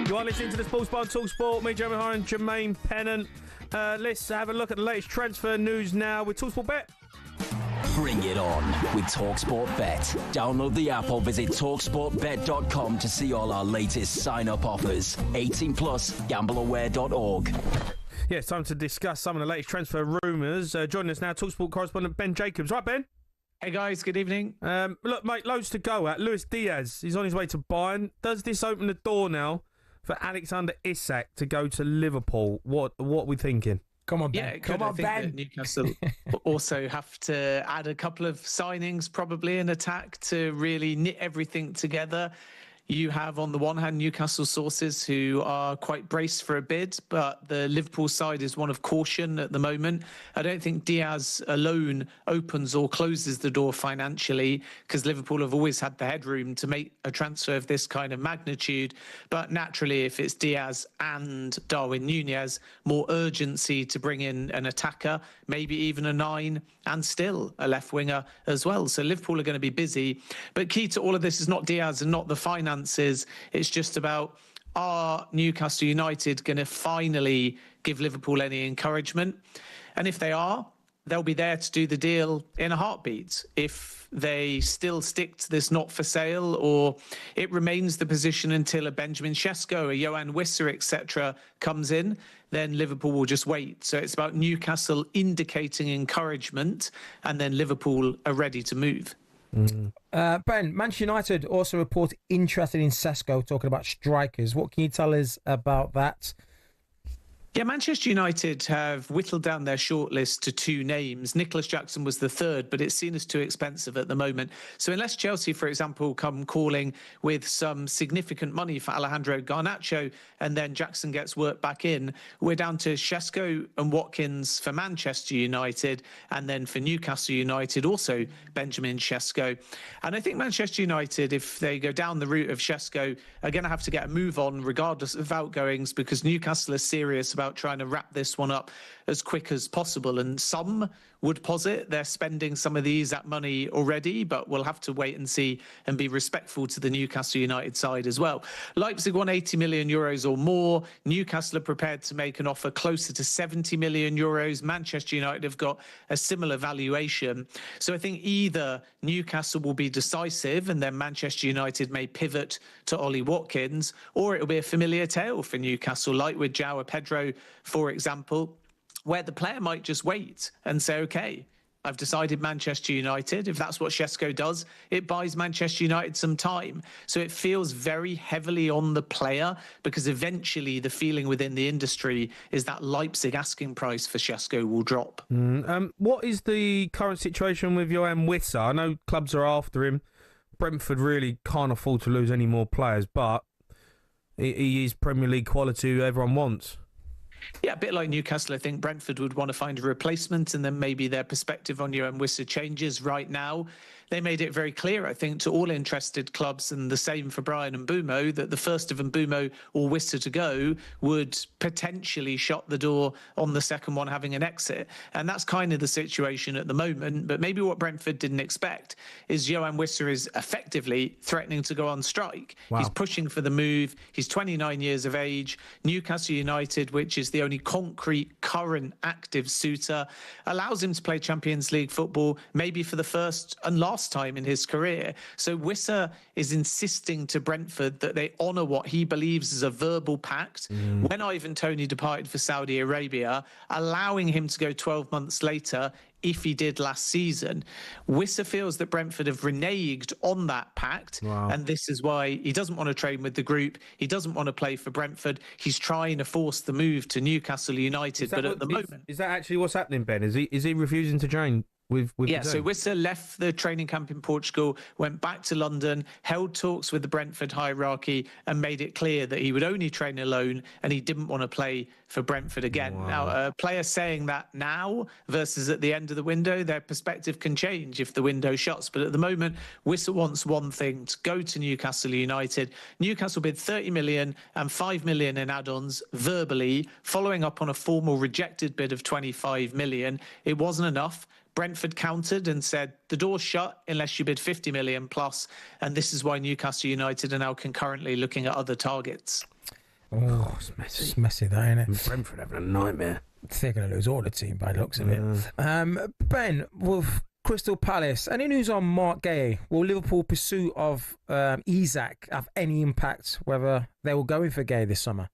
You are listening to the Sports Bar on talkSPORT. Me, Jermaine and Jermaine Pennant. Let's have a look at the latest transfer news now with talkSPORT Bet. Bring it on with talkSPORT Bet. Download the app or visit talksportbet.com to see all our latest sign-up offers. 18 plus, gambleaware.org. Yeah, it's time to discuss some of the latest transfer rumours. Joining us now, talkSPORT correspondent Ben Jacobs. Right, Ben? Hey, guys. Good evening. Look, mate, loads to go at. Luis Diaz, he's on his way to Bayern. Does this open the door now for Alexander Isak to go to Liverpool? What are we thinking? Come on, Ben. Yeah, it Come could. I on, think Ben. that Newcastle also have to add a couple of signings, probably in attack, to really knit everything together. You have, on the one hand, Newcastle sources who are quite braced for a bid, but the Liverpool side is one of caution at the moment. I don't think Diaz alone opens or closes the door financially, because Liverpool have always had the headroom to make a transfer of this kind of magnitude. But naturally, if it's Diaz and Darwin Nunez, more urgency to bring in an attacker, maybe even a 9, and still a left winger as well. So Liverpool are going to be busy. But key to all of this is not Diaz and not the finances. It's just about, are Newcastle United going to finally give Liverpool any encouragement? And if they are, they'll be there to do the deal in a heartbeat. If they still stick to this not for sale, or it remains the position until a Benjamin Sesko, a Johan Wissa, etc. comes in, then Liverpool will just wait. So it's about Newcastle indicating encouragement, and then Liverpool are ready to move. Ben, Manchester United also report interested in Sesko, talking about strikers. What can you tell us about that? Yeah, Manchester United have whittled down their shortlist to 2 names. Nicholas Jackson was the third, but it's seen as too expensive at the moment. So unless Chelsea, for example, come calling with some significant money for Alejandro Garnacho, and then Jackson gets worked back in, we're down to Sesko and Watkins for Manchester United, and then for Newcastle United, also Benjamin Sesko. And I think Manchester United, if they go down the route of Sesko, are going to have to get a move on regardless of outgoings, because Newcastle is serious about trying to wrap this one up as quick as possible. And some would posit they're spending some of these at money already, but we'll have to wait and see and be respectful to the Newcastle United side as well. Leipzig won 80 million euros or more. Newcastle are prepared to make an offer closer to 70 million euros. Manchester United have got a similar valuation. So I think either Newcastle will be decisive and then Manchester United may pivot to Ollie Watkins, or it'll be a familiar tale for Newcastle, like with João Pedro, for example, where the player might just wait and say, OK, I've decided Manchester United. If that's what Sesko does, it buys Manchester United some time. So it feels very heavily on the player, because eventually the feeling within the industry is that Leipzig asking price for Sesko will drop. What is the current situation with Johan Wissa? I know clubs are after him. Brentford really can't afford to lose any more players, but he is Premier League quality who everyone wants. Yeah, a bit like Newcastle, I think Brentford would want to find a replacement, and then maybe their perspective on Johan Wissa changes. Right now, they made it very clear, I think, to all interested clubs, and the same for Brian and Mbumo, that the first of Mbumo or Wissa to go would potentially shut the door on the second one having an exit. And that's kind of the situation at the moment. But maybe what Brentford didn't expect is Johan Wissa is effectively threatening to go on strike. Wow. He's pushing for the move. He's 29 years of age. Newcastle United, which is the only concrete current active suitor, allows him to play Champions League football, maybe for the first and last time in his career. So Wissa is insisting to Brentford that they honour what he believes is a verbal pact. When Ivan Toney departed for Saudi Arabia, allowing him to go 12 months later if he did last season. Wissa feels that Brentford have reneged on that pact, and this is why he doesn't want to train with the group. He doesn't want to play for Brentford. He's trying to force the move to Newcastle United, but at the moment... Is that actually what's happening, Ben? Is he refusing to train? So Wissa left the training camp in Portugal, went back to London, held talks with the Brentford hierarchy, and made it clear that he would only train alone and he didn't want to play for Brentford again. Now, a player saying that now versus at the end of the window, their perspective can change if the window shuts. But at the moment, Wissa wants one thing: to go to Newcastle United. Newcastle bid 30 million and 5 million in add-ons verbally, following up on a formal rejected bid of 25 million. It wasn't enough. Brentford countered and said, the door's shut unless you bid 50 million plus. And this is why Newcastle United are now concurrently looking at other targets. Oh, it's messy. It's messy, though, isn't it? Brentford having a nightmare. They're going to lose all the team by the looks of it. Ben, with Crystal Palace, any news on Mark Gay? Will Liverpool pursuit of Isak have any impact, whether they will go in for Gay this summer?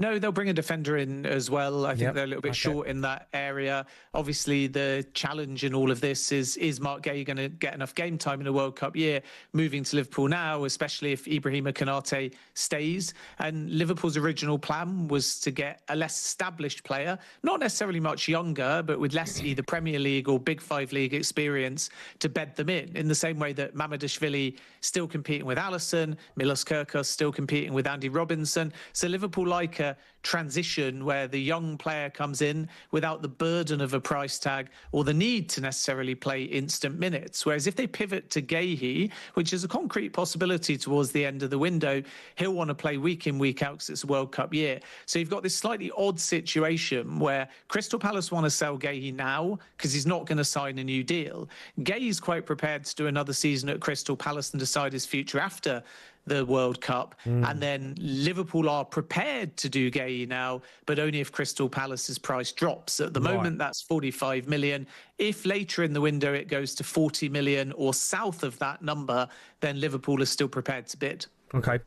No, they'll bring a defender in as well. I think Yep. they're a little bit short in that area. Obviously, the challenge in all of this is Mark Gay going to get enough game time in a World Cup year, moving to Liverpool now, especially if Ibrahima Konate stays. And Liverpool's original plan was to get a less established player, not necessarily much younger, but with less either Premier League or Big Five League experience to bed them in the same way that Mamadashvili still competing with Alisson, Milos Kerkos still competing with Andy Robinson. So Liverpool like a transition where the young player comes in without the burden of a price tag or the need to necessarily play instant minutes. Whereas if they pivot to Gahey, which is a concrete possibility towards the end of the window, he'll want to play week in, week out because it's a World Cup year. So you've got this slightly odd situation where Crystal Palace want to sell Gahey now because he's not going to sign a new deal. Gahey's quite prepared to do another season at Crystal Palace and decide his future after the World Cup. And then Liverpool are prepared to do Gahey now, but only if Crystal Palace's price drops. At the moment, that's 45 million. If later in the window it goes to 40 million or south of that number, then Liverpool is still prepared to bid. Okay.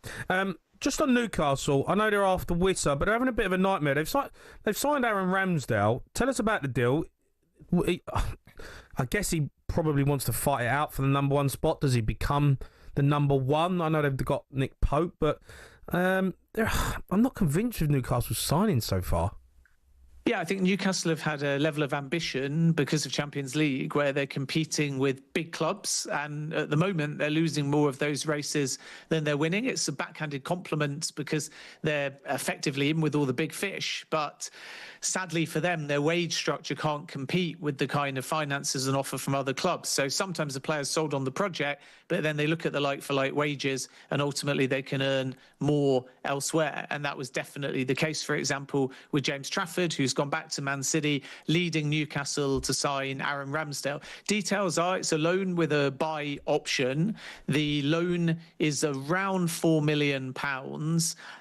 Just on Newcastle, I know they're after Witter, but they're having a bit of a nightmare. They've signed Aaron Ramsdale. Tell us about the deal. I guess he probably wants to fight it out for the number one spot. Does he become the number one? I know they've got Nick Pope, but I'm not convinced with Newcastle's signing so far. Yeah, I think Newcastle have had a level of ambition because of Champions League where they're competing with big clubs, and at the moment they're losing more of those races than they're winning. It's a backhanded compliment because they're effectively in with all the big fish, but sadly for them, their wage structure can't compete with the kind of finances and offer from other clubs. So sometimes the players sold on the project, but then they look at the like-for-like wages and ultimately they can earn more elsewhere. And that was definitely the case, for example, with James Trafford, who's gone back to Man City, leading Newcastle to sign Aaron Ramsdale. Details are it's a loan with a buy option. The loan is around £4 million.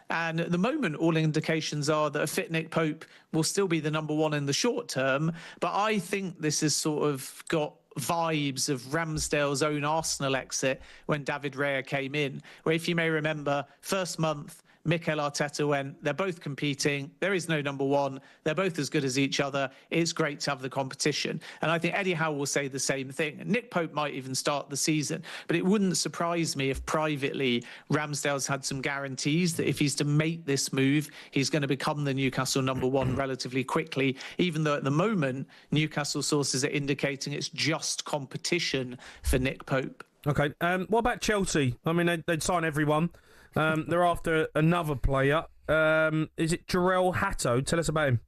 And at the moment, all indications are that a fit Nick Pope will still be the number one in the short term. But I think this has sort of got vibes of Ramsdale's own Arsenal exit when David Raya came in, where if you may remember, first month, Mikel Arteta went, they're both competing. There is no number one. They're both as good as each other. It's great to have the competition. And I think Eddie Howe will say the same thing. And Nick Pope might even start the season. But it wouldn't surprise me if privately Ramsdale's had some guarantees that if he's to make this move, he's going to become the Newcastle number one relatively quickly, even though at the moment, Newcastle sources are indicating it's just competition for Nick Pope. Okay. What about Chelsea? I mean, they'd sign everyone. They're after another player. Is it Jarell Hatto? Tell us about him.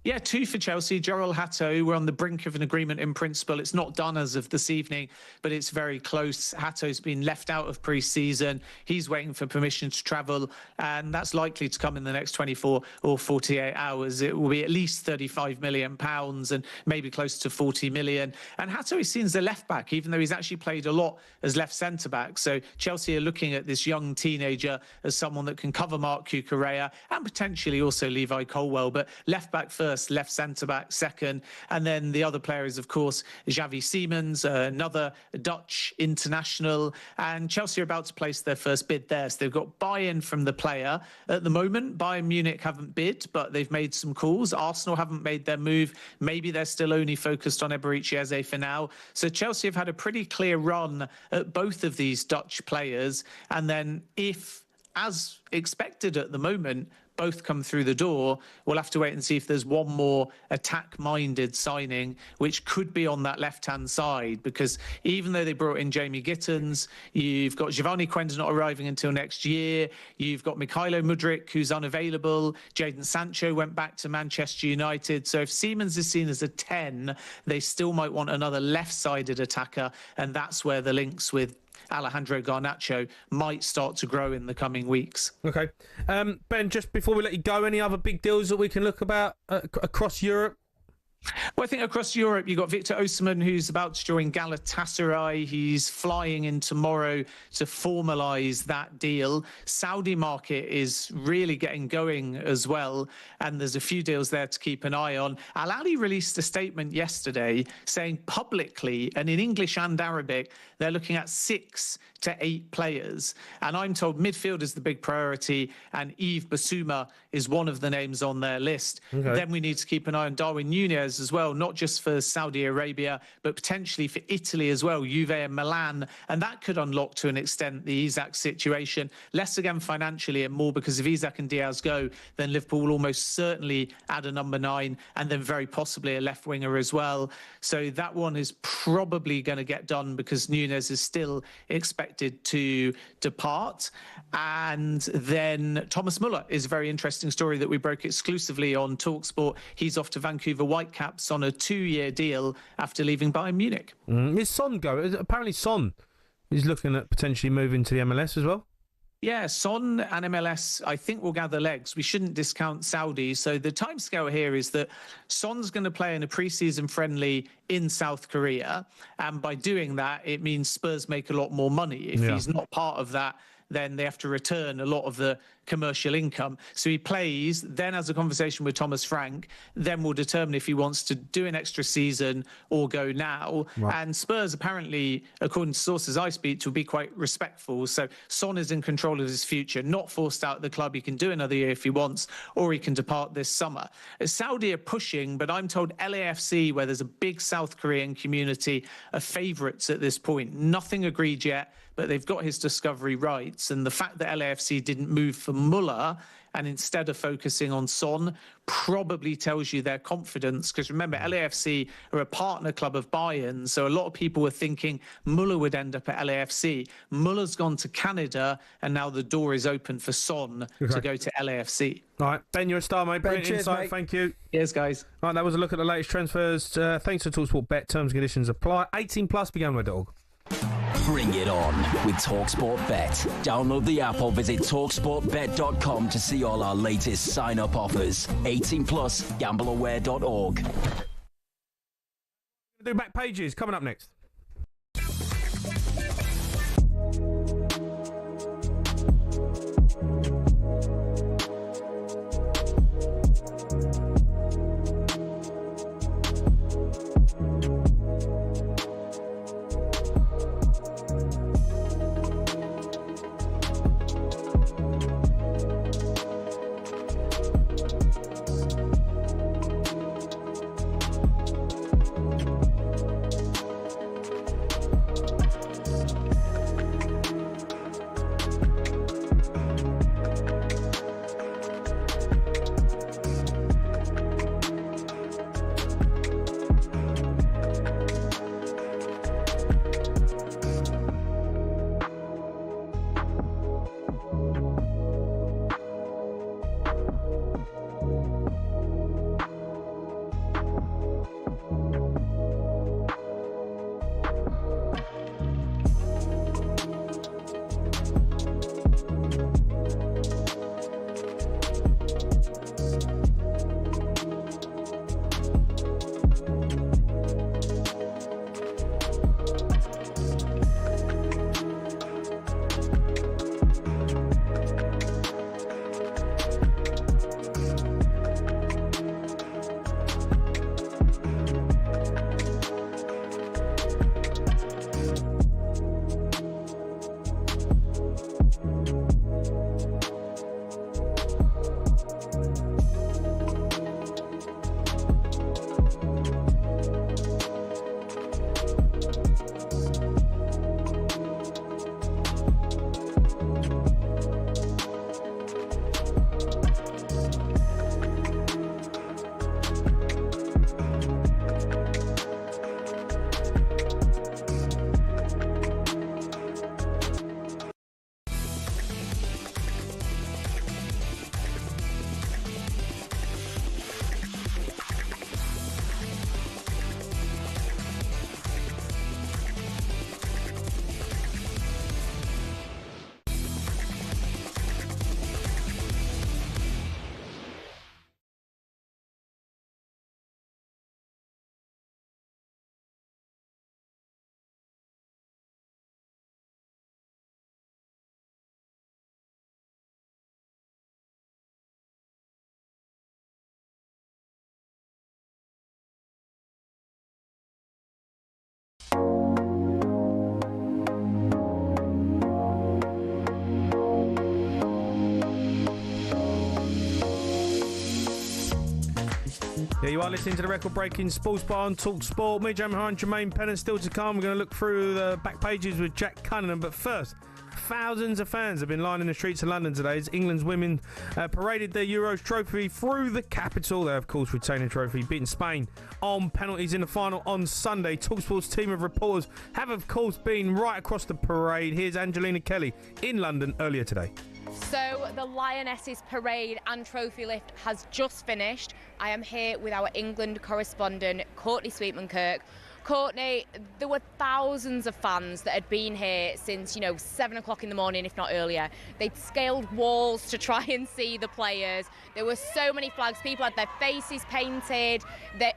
Yeah, 2 for Chelsea. Jarell Hatto, we're on the brink of an agreement in principle. It's not done as of this evening, but it's very close. Hatto's been left out of pre-season. He's waiting for permission to travel, and that's likely to come in the next 24 or 48 hours. It will be at least £35 million and maybe close to 40 million. And Hatto is seen as a left-back, even though he's actually played a lot as left centre-back. So Chelsea are looking at this young teenager as someone that can cover Mark Cucurella and potentially also Levi Colwell, but left-back first, left centre-back second. And then the other player is, of course, Xavi Simons, another Dutch international. And Chelsea are about to place their first bid there. So they've got buy-in from the player. At the moment, Bayern Munich haven't bid, but they've made some calls. Arsenal haven't made their move. Maybe they're still only focused on Eberechi Eze for now. So Chelsea have had a pretty clear run at both of these Dutch players. And then if, as expected at the moment, both come through the door, we'll have to wait and see if there's one more attack-minded signing, which could be on that left-hand side, because even though they brought in Jamie Gittins, you've got Giovanni Quenda not arriving until next year, you've got Mikhailo Mudryk, who's unavailable, Jadon Sancho went back to Manchester United, so if Siemens is seen as a 10, they still might want another left-sided attacker, and that's where the links with Alejandro Garnacho might start to grow in the coming weeks. Okay. Ben, just before we let you go, any other big deals that we can look about across Europe? Well, I think across Europe, you've got Victor Osimhen, who's about to join Galatasaray. He's flying in tomorrow to formalise that deal. Saudi market is really getting going as well, and there's a few deals there to keep an eye on. Al Ahly released a statement yesterday saying publicly, and in English and Arabic, they're looking at 6 to 8 players. And I'm told midfield is the big priority, and Yves Bissouma is one of the names on their list. Okay. Then we need to keep an eye on Darwin Núñez as well, not just for Saudi Arabia, but potentially for Italy as well, Juve and Milan. And that could unlock to an extent the Isak situation. Less again financially and more because if Isak and Diaz go, then Liverpool will almost certainly add a number 9 and then very possibly a left winger as well. So that one is probably going to get done because Núñez is still expected to depart. And then Thomas Muller is a very interesting story that we broke exclusively on talkSPORT. He's off to Vancouver Whitecaps on a 2-year deal after leaving Bayern Munich. Is Son go? Apparently Son is looking at potentially moving to the MLS as well. Yeah, Son and MLS, I think, will gather legs. We shouldn't discount Saudi. So the timescale here is that Son's going to play in a pre-season friendly in South Korea. And by doing that, it means Spurs make a lot more money. If he's not part of that, then they have to return a lot of the commercial income. So he plays, then has a conversation with Thomas Frank, then will determine if he wants to do an extra season or go now. Right. And Spurs apparently, according to sources I speak to, will be quite respectful. So Son is in control of his future, not forced out of the club. He can do another year if he wants, or he can depart this summer. Saudi are pushing, but I'm told LAFC, where there's a big South Korean community, are favourites at this point. Nothing agreed yet, but they've got his discovery rights. And the fact that LAFC didn't move for Muller and instead of focusing on Son probably tells you their confidence. Because remember, LAFC are a partner club of Bayern. So a lot of people were thinking Muller would end up at LAFC. Muller's gone to Canada, and now the door is open for Son to go to LAFC. All right, Ben, you're a star, mate. Brilliant insight. Mate. Thank you. Yes, guys. All right, that was a look at the latest transfers. Thanks to talkSPORT Bet. Terms and conditions apply. 18 plus. Begin with dog. Bring it on with talkSPORT Bet. Download the app or visit talksportbet.com to see all our latest sign-up offers. 18 plus, gambleaware.org. Do back pages coming up next. Yeah, you are listening to the record-breaking Sports Bar on talkSPORT. Me, Jermaine, and Jermaine Pennant still to come. We're going to look through the back pages with Jack Cunningham. But first, thousands of fans have been lining the streets of London today as England's women paraded their Euros trophy through the capital. They, of course, retained the trophy, beating Spain on penalties in the final on Sunday. talkSPORT's team of reporters have, of course, been right across the parade. Here's Angelina Kelly in London earlier today. So the Lionesses parade and trophy lift has just finished. I am here with our England correspondent, Courtney Sweetman-Kirk. Courtney, there were thousands of fans that had been here since, 7 o'clock in the morning, if not earlier. They'd scaled walls to try and see the players. There were so many flags. People had their faces painted.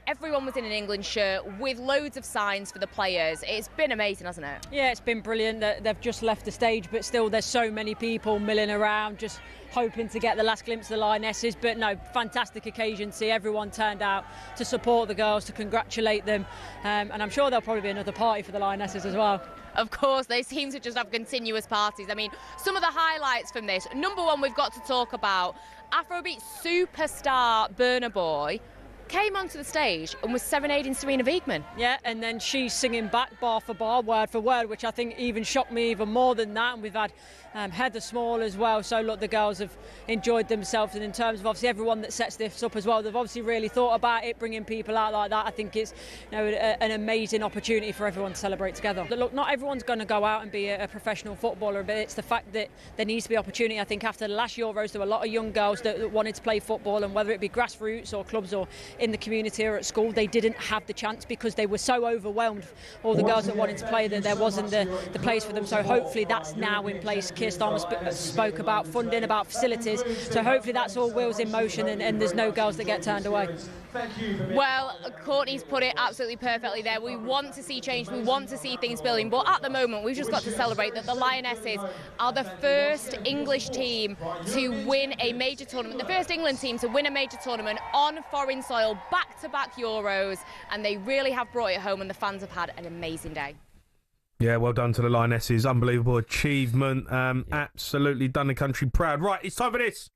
Everyone was in an England shirt with loads of signs for the players. It's been amazing, hasn't it? Yeah, it's been brilliant. They've just left the stage, but still there's so many people milling around, just hoping to get the last glimpse of the Lionesses. But no, fantastic occasion. See, everyone turned out to support the girls, to congratulate them, and I'm sure there'll probably be another party for the Lionesses as well. Of course, they seem to just have continuous parties. I mean, some of the highlights from this. Number one, we've got to talk about Afrobeat superstar Burna Boy came onto the stage and was serenading Serena Wiegman. Yeah, and then she's singing back bar for bar, word for word, which I think even shocked me even more than that. And we've had Heather Small as well. So look, the girls have enjoyed themselves, and in terms of obviously everyone that sets this up as well, they've obviously really thought about it, bringing people out like that. I think it's an amazing opportunity for everyone to celebrate together. But look, not everyone's going to go out and be a professional footballer, but it's the fact that there needs to be opportunity. I think after the last Euros, there were a lot of young girls that wanted to play football, and whether it be grassroots or clubs or in the community or at school, they didn't have the chance because they were so overwhelmed, all the girls that wanted to play, that there wasn't the place for them. So hopefully that's now in place. Keir Starmer spoke about funding, about facilities, so hopefully that's all wheels in motion, and there's no girls that get turned away. Well, Courtney's put it absolutely perfectly there. We want to see change, we want to see things building, but at the moment we've just got to celebrate that the Lionesses are the first English team to win a major tournament, the first England team to win a major tournament on foreign soil, back-to-back Euros, and they really have brought it home, and the fans have had an amazing day. Yeah, well done to the Lionesses. Unbelievable achievement. Absolutely done the country proud. Right, it's time for this.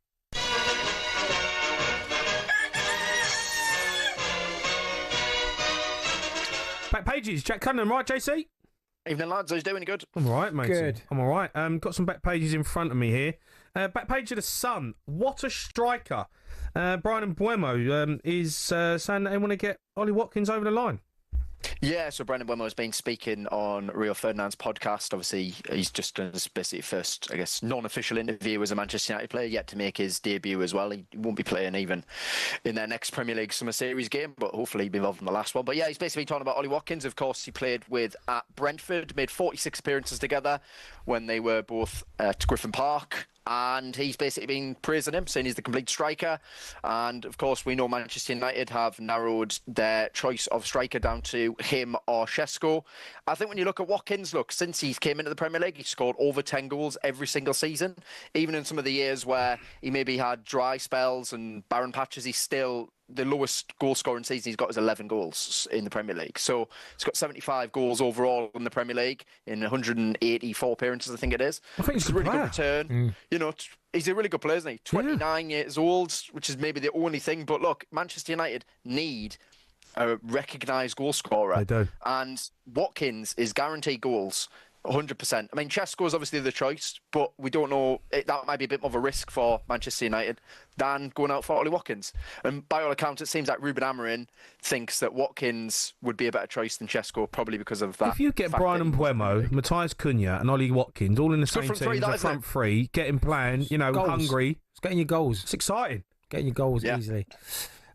Back pages. Jack Cunningham, right, JC? Evening, lads. How's doing? Good? I'm all right, mate. Good. I'm all right. Got some back pages in front of me here. Back page of the Sun. What a striker. Brian Mbuemo is saying that they want to get Ollie Watkins over the line. Yeah, so Brandon Wemo has been speaking on Rio Ferdinand's podcast. Obviously, he's just done his basically first, I guess, non-official interview as a Manchester United player, yet to make his debut as well. He won't be playing even in their next Premier League Summer Series game, but hopefully he'll be involved in the last one. But yeah, he's basically talking about Ollie Watkins. Of course, he played with at Brentford, made 46 appearances together when they were both at Griffin Park. And he's basically been praising him, saying he's the complete striker. And, of course, we know Manchester United have narrowed their choice of striker down to him or Šeško. I think when you look at Watkins, since he came into the Premier League, he's scored over 10 goals every single season. Even in some of the years where he maybe had dry spells and barren patches, he's still... the lowest goal scoring season he's got is 11 goals in the Premier League. So he's got 75 goals overall in the Premier League in 184 appearances, I think it is. I think it's a really good return. You know, he's a really good player, isn't he? 29 years old, which is maybe the only thing. But look, Manchester United need a recognised goal scorer. They do. And Watkins is guaranteed goals. 100%. I mean, Šeško is obviously the choice, but we don't know. That might be a bit more of a risk for Manchester United than going out for Ollie Watkins. And by all accounts, it seems like Ruben Amorim thinks that Watkins would be a better choice than Šeško, probably because of that. If you get Brian Mbuemo, Matthias Cunha and Ollie Watkins all in the same team, the front three, getting playing, goals. Hungry. It's getting your goals. It's exciting. Getting your goals easily.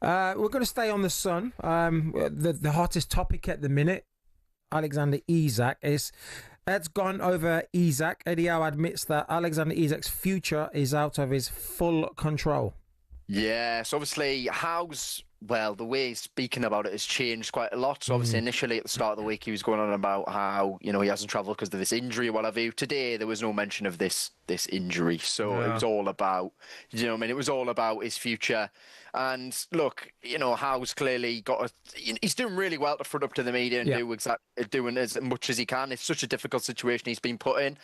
We're going to stay on the Sun. The hottest topic at the minute, Alexander Isak, Ed's gone over Isak. Eddie Howe admits that Alexander Isak's future is out of his full control. Yes, obviously, the way he's speaking about it has changed quite a lot. So obviously, initially at the start of the week, he was going on about how, he hasn't travelled because of this injury or whatever. Today, there was no mention of this injury. So it was all about, it was all about his future. And look, Howe's clearly he's doing really well to front up to the media and doing as much as he can. It's such a difficult situation he's been put in.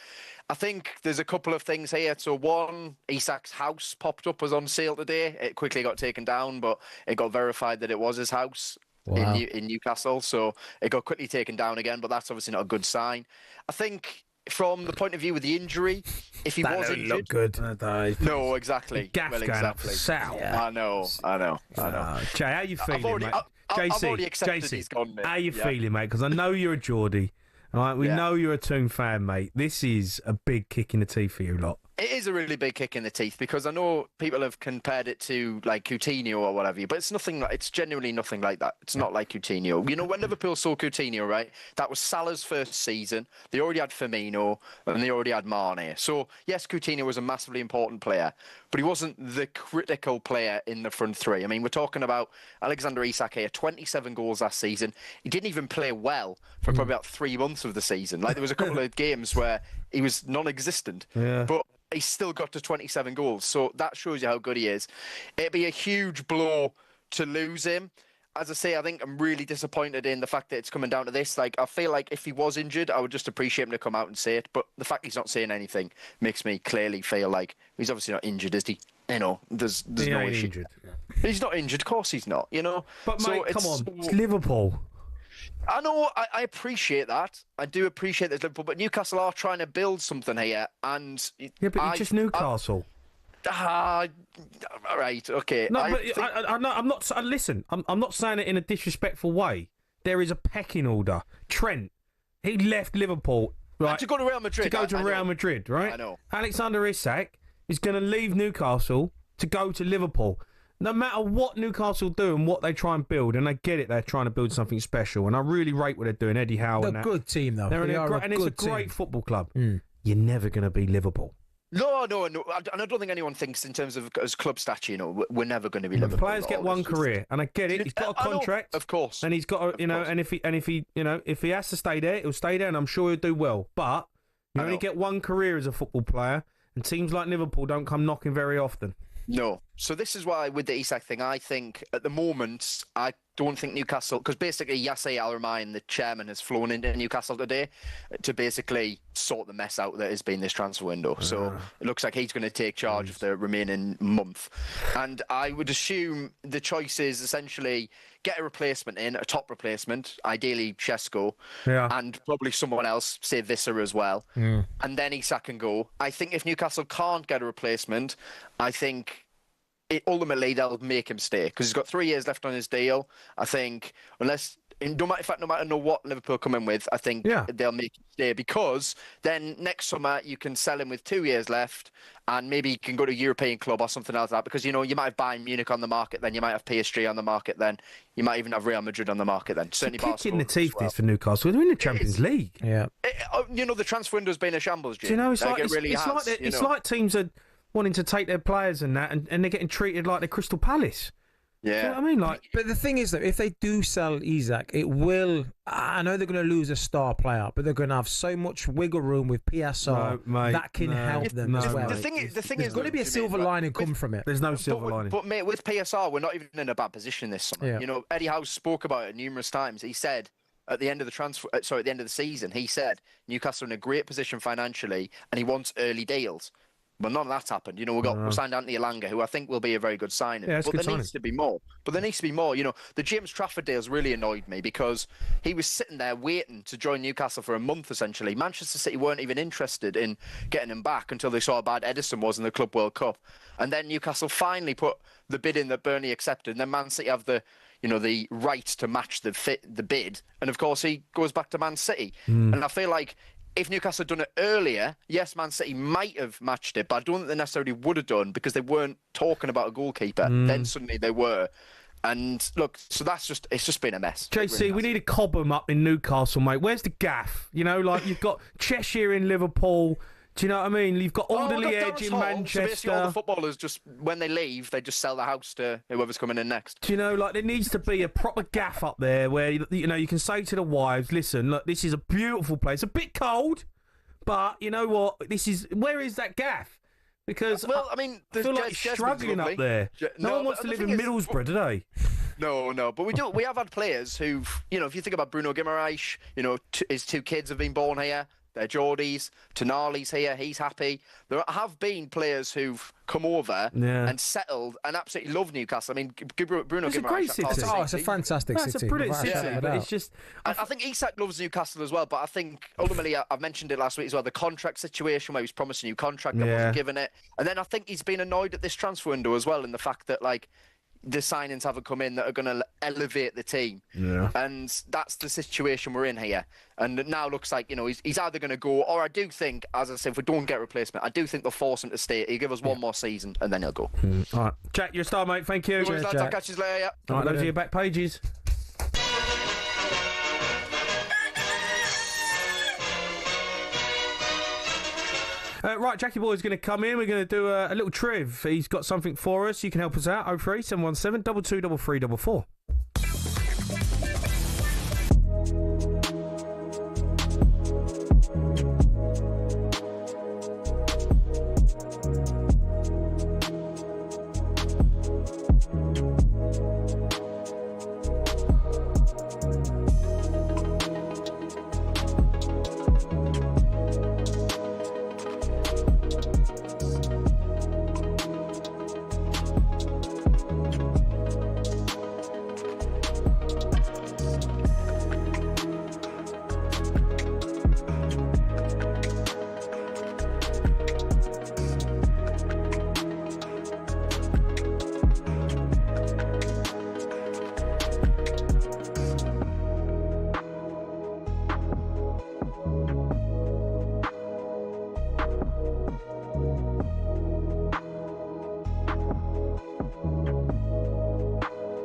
I think there's a couple of things here. So one, Isak's house popped up, was on sale today. It quickly got taken down, but it got verified verified that it was his house in Newcastle. So it got quickly taken down again, but that's obviously not a good sign. I think from the point of view of the injury, if he was injured, look good. No, exactly. Gaff well, going exactly. up Sal. I know. Jay, how you feeling, mate? I've already accepted he's gone, mate. How you feeling, mate? Because I know you're a Geordie. All right, we know you're a Toon fan, mate. This is a big kick in the teeth for you lot. It is a really big kick in the teeth because I know people have compared it to like Coutinho or whatever, but it's nothing. It's genuinely nothing like that. It's not like Coutinho. You know, when Liverpool saw Coutinho, right? That was Salah's first season. They already had Firmino and they already had Mane. So yes, Coutinho was a massively important player, but he wasn't the critical player in the front three. I mean, we're talking about Alexander Isak here, 27 goals last season. He didn't even play well for probably about 3 months of the season. Like there was a couple of games where he was non-existent, but he still got to 27 goals. So that shows you how good he is. It'd be a huge blow to lose him. As I say, I think I'm really disappointed in the fact that it's coming down to this. Like, I feel like if he was injured, I would just appreciate him to come out and say it. But the fact he's not saying anything makes me clearly feel like he's obviously not injured, is he? You know, there's no issue. Injured. He's not injured. Of course he's not, you know? But, mate, come on. It's Liverpool. I know, I appreciate that. I do appreciate that Liverpool, but Newcastle are trying to build something here, and yeah, but it's just Newcastle. All right, okay. No, I'm not. Listen, I'm not saying it in a disrespectful way. There is a pecking order. Trent, he left Liverpool, right, to go to Real Madrid. Real Madrid, right? I know. Alexander Isak is going to leave Newcastle to go to Liverpool. No matter what Newcastle do and what they try and build, and I get it, they're trying to build something special, and I really rate what they're doing. Eddie Howe They're and that. a good team, though. And it's a great football club. You're never going to be Liverpool. No. And I don't think anyone thinks in terms of as club stature, you know, we're never going to be Liverpool. Players get one career, and I get it. He's got a contract, of course, and he's got, and if he has to stay there, he'll stay there, and I'm sure he'll do well. But you only get one career as a football player, and teams like Liverpool don't come knocking very often. No. So this is why with the Isak thing, I think at the moment, I don't think Newcastle, because basically Yasser Al-Rumayyan, the chairman, has flown into Newcastle today to basically sort the mess out that has been this transfer window. So it looks like he's going to take charge of the remaining month. And I would assume the choice is essentially get a replacement in, a top replacement, ideally Shesko, and probably someone else, say Visser as well. And then Isak can go. I think if Newcastle can't get a replacement, I think ultimately they'll make him stay because he's got 3 years left on his deal. I think no matter what Liverpool come in with, I think they'll make him stay because then next summer you can sell him with 2 years left and maybe you can go to a European club or something like that because, you know, you might have Bayern Munich on the market then, you might have PSG on the market then, you might even have Real Madrid on the market then. Certainly kick in the teeth this for Newcastle. They're in the Champions League. You know, the transfer window's been a shambles, Jim. Do you know, it's like teams are wanting to take their players and that, and they're getting treated like they're Crystal Palace. Yeah. Do you know what I mean? Like, but the thing is, though, if they do sell Isak, it will. I know they're going to lose a star player, but they're going to have so much wiggle room with PSR that can help them as well. The thing is, there's got to be a silver lining come from it. There's no silver lining. But mate, with PSR, we're not even in a bad position this summer. Yeah. You know, Eddie Howe spoke about it numerous times. He said at the end of the season, he said Newcastle are in a great position financially, and he wants early deals. But none of that's happened. You know, we signed Anthony Elanga, who I think will be a very good signing. Yeah, but there needs to be more. You know, the James Trafford deals really annoyed me because he was sitting there waiting to join Newcastle for a month, essentially. Manchester City weren't even interested in getting him back until they saw how bad Edison was in the Club World Cup. And then Newcastle finally put the bid in that Burnley accepted. And then Man City have the right to match the bid. And, of course, he goes back to Man City. And I feel like if Newcastle had done it earlier, yes, Man City might have matched it, but I don't think they necessarily would have done because they weren't talking about a goalkeeper. Then suddenly they were. And look, so it's just been a mess. JC, really we need a Cobham up in Newcastle, mate. Where's the gaff? You know, like you've got Cheshire in Liverpool. Do you know what I mean? You've got Alderley Edge in Manchester. So basically all the footballers, just when they leave, they just sell the house to whoever's coming in next. Do you know, like there needs to be a proper gaff up there where, you know, you can say to the wives, listen, look, this is a beautiful place. A bit cold, but you know what? Where is that gaff? Because I mean, I feel like you're struggling up there. No one wants to live in Middlesbrough, do they? No, but we have had players who've, you know, if you think about Bruno Guimaraes, you know, his 2 kids have been born here. They're Geordies. Tonali's here. He's happy. There have been players who've come over and settled and absolutely love Newcastle. I mean, Bruno It's a great city. Oh, it's a fantastic city. It's a brilliant city, but it's just... I think Isak loves Newcastle as well, but I think ultimately, I've mentioned it last week as well, the contract situation where he was promised a new contract and wasn't given it. And then I think he's been annoyed at this transfer window as well, in the fact that, like, the signings haven't come in that are going to elevate the team. Yeah. And that's the situation we're in here. And it now looks like, he's either going to go, or I do think, as I said, if we don't get a replacement, I do think they'll force him to stay. He'll give us one more season, and then he'll go. All right. Jack, you're a star, mate. Thank you. Cheers, lads. I'll catch you later. All right, those are your back pages. Right, Jackie Boy's going to come in. We're going to do a little triv. He's got something for us. You can help us out. 03717 22 3344.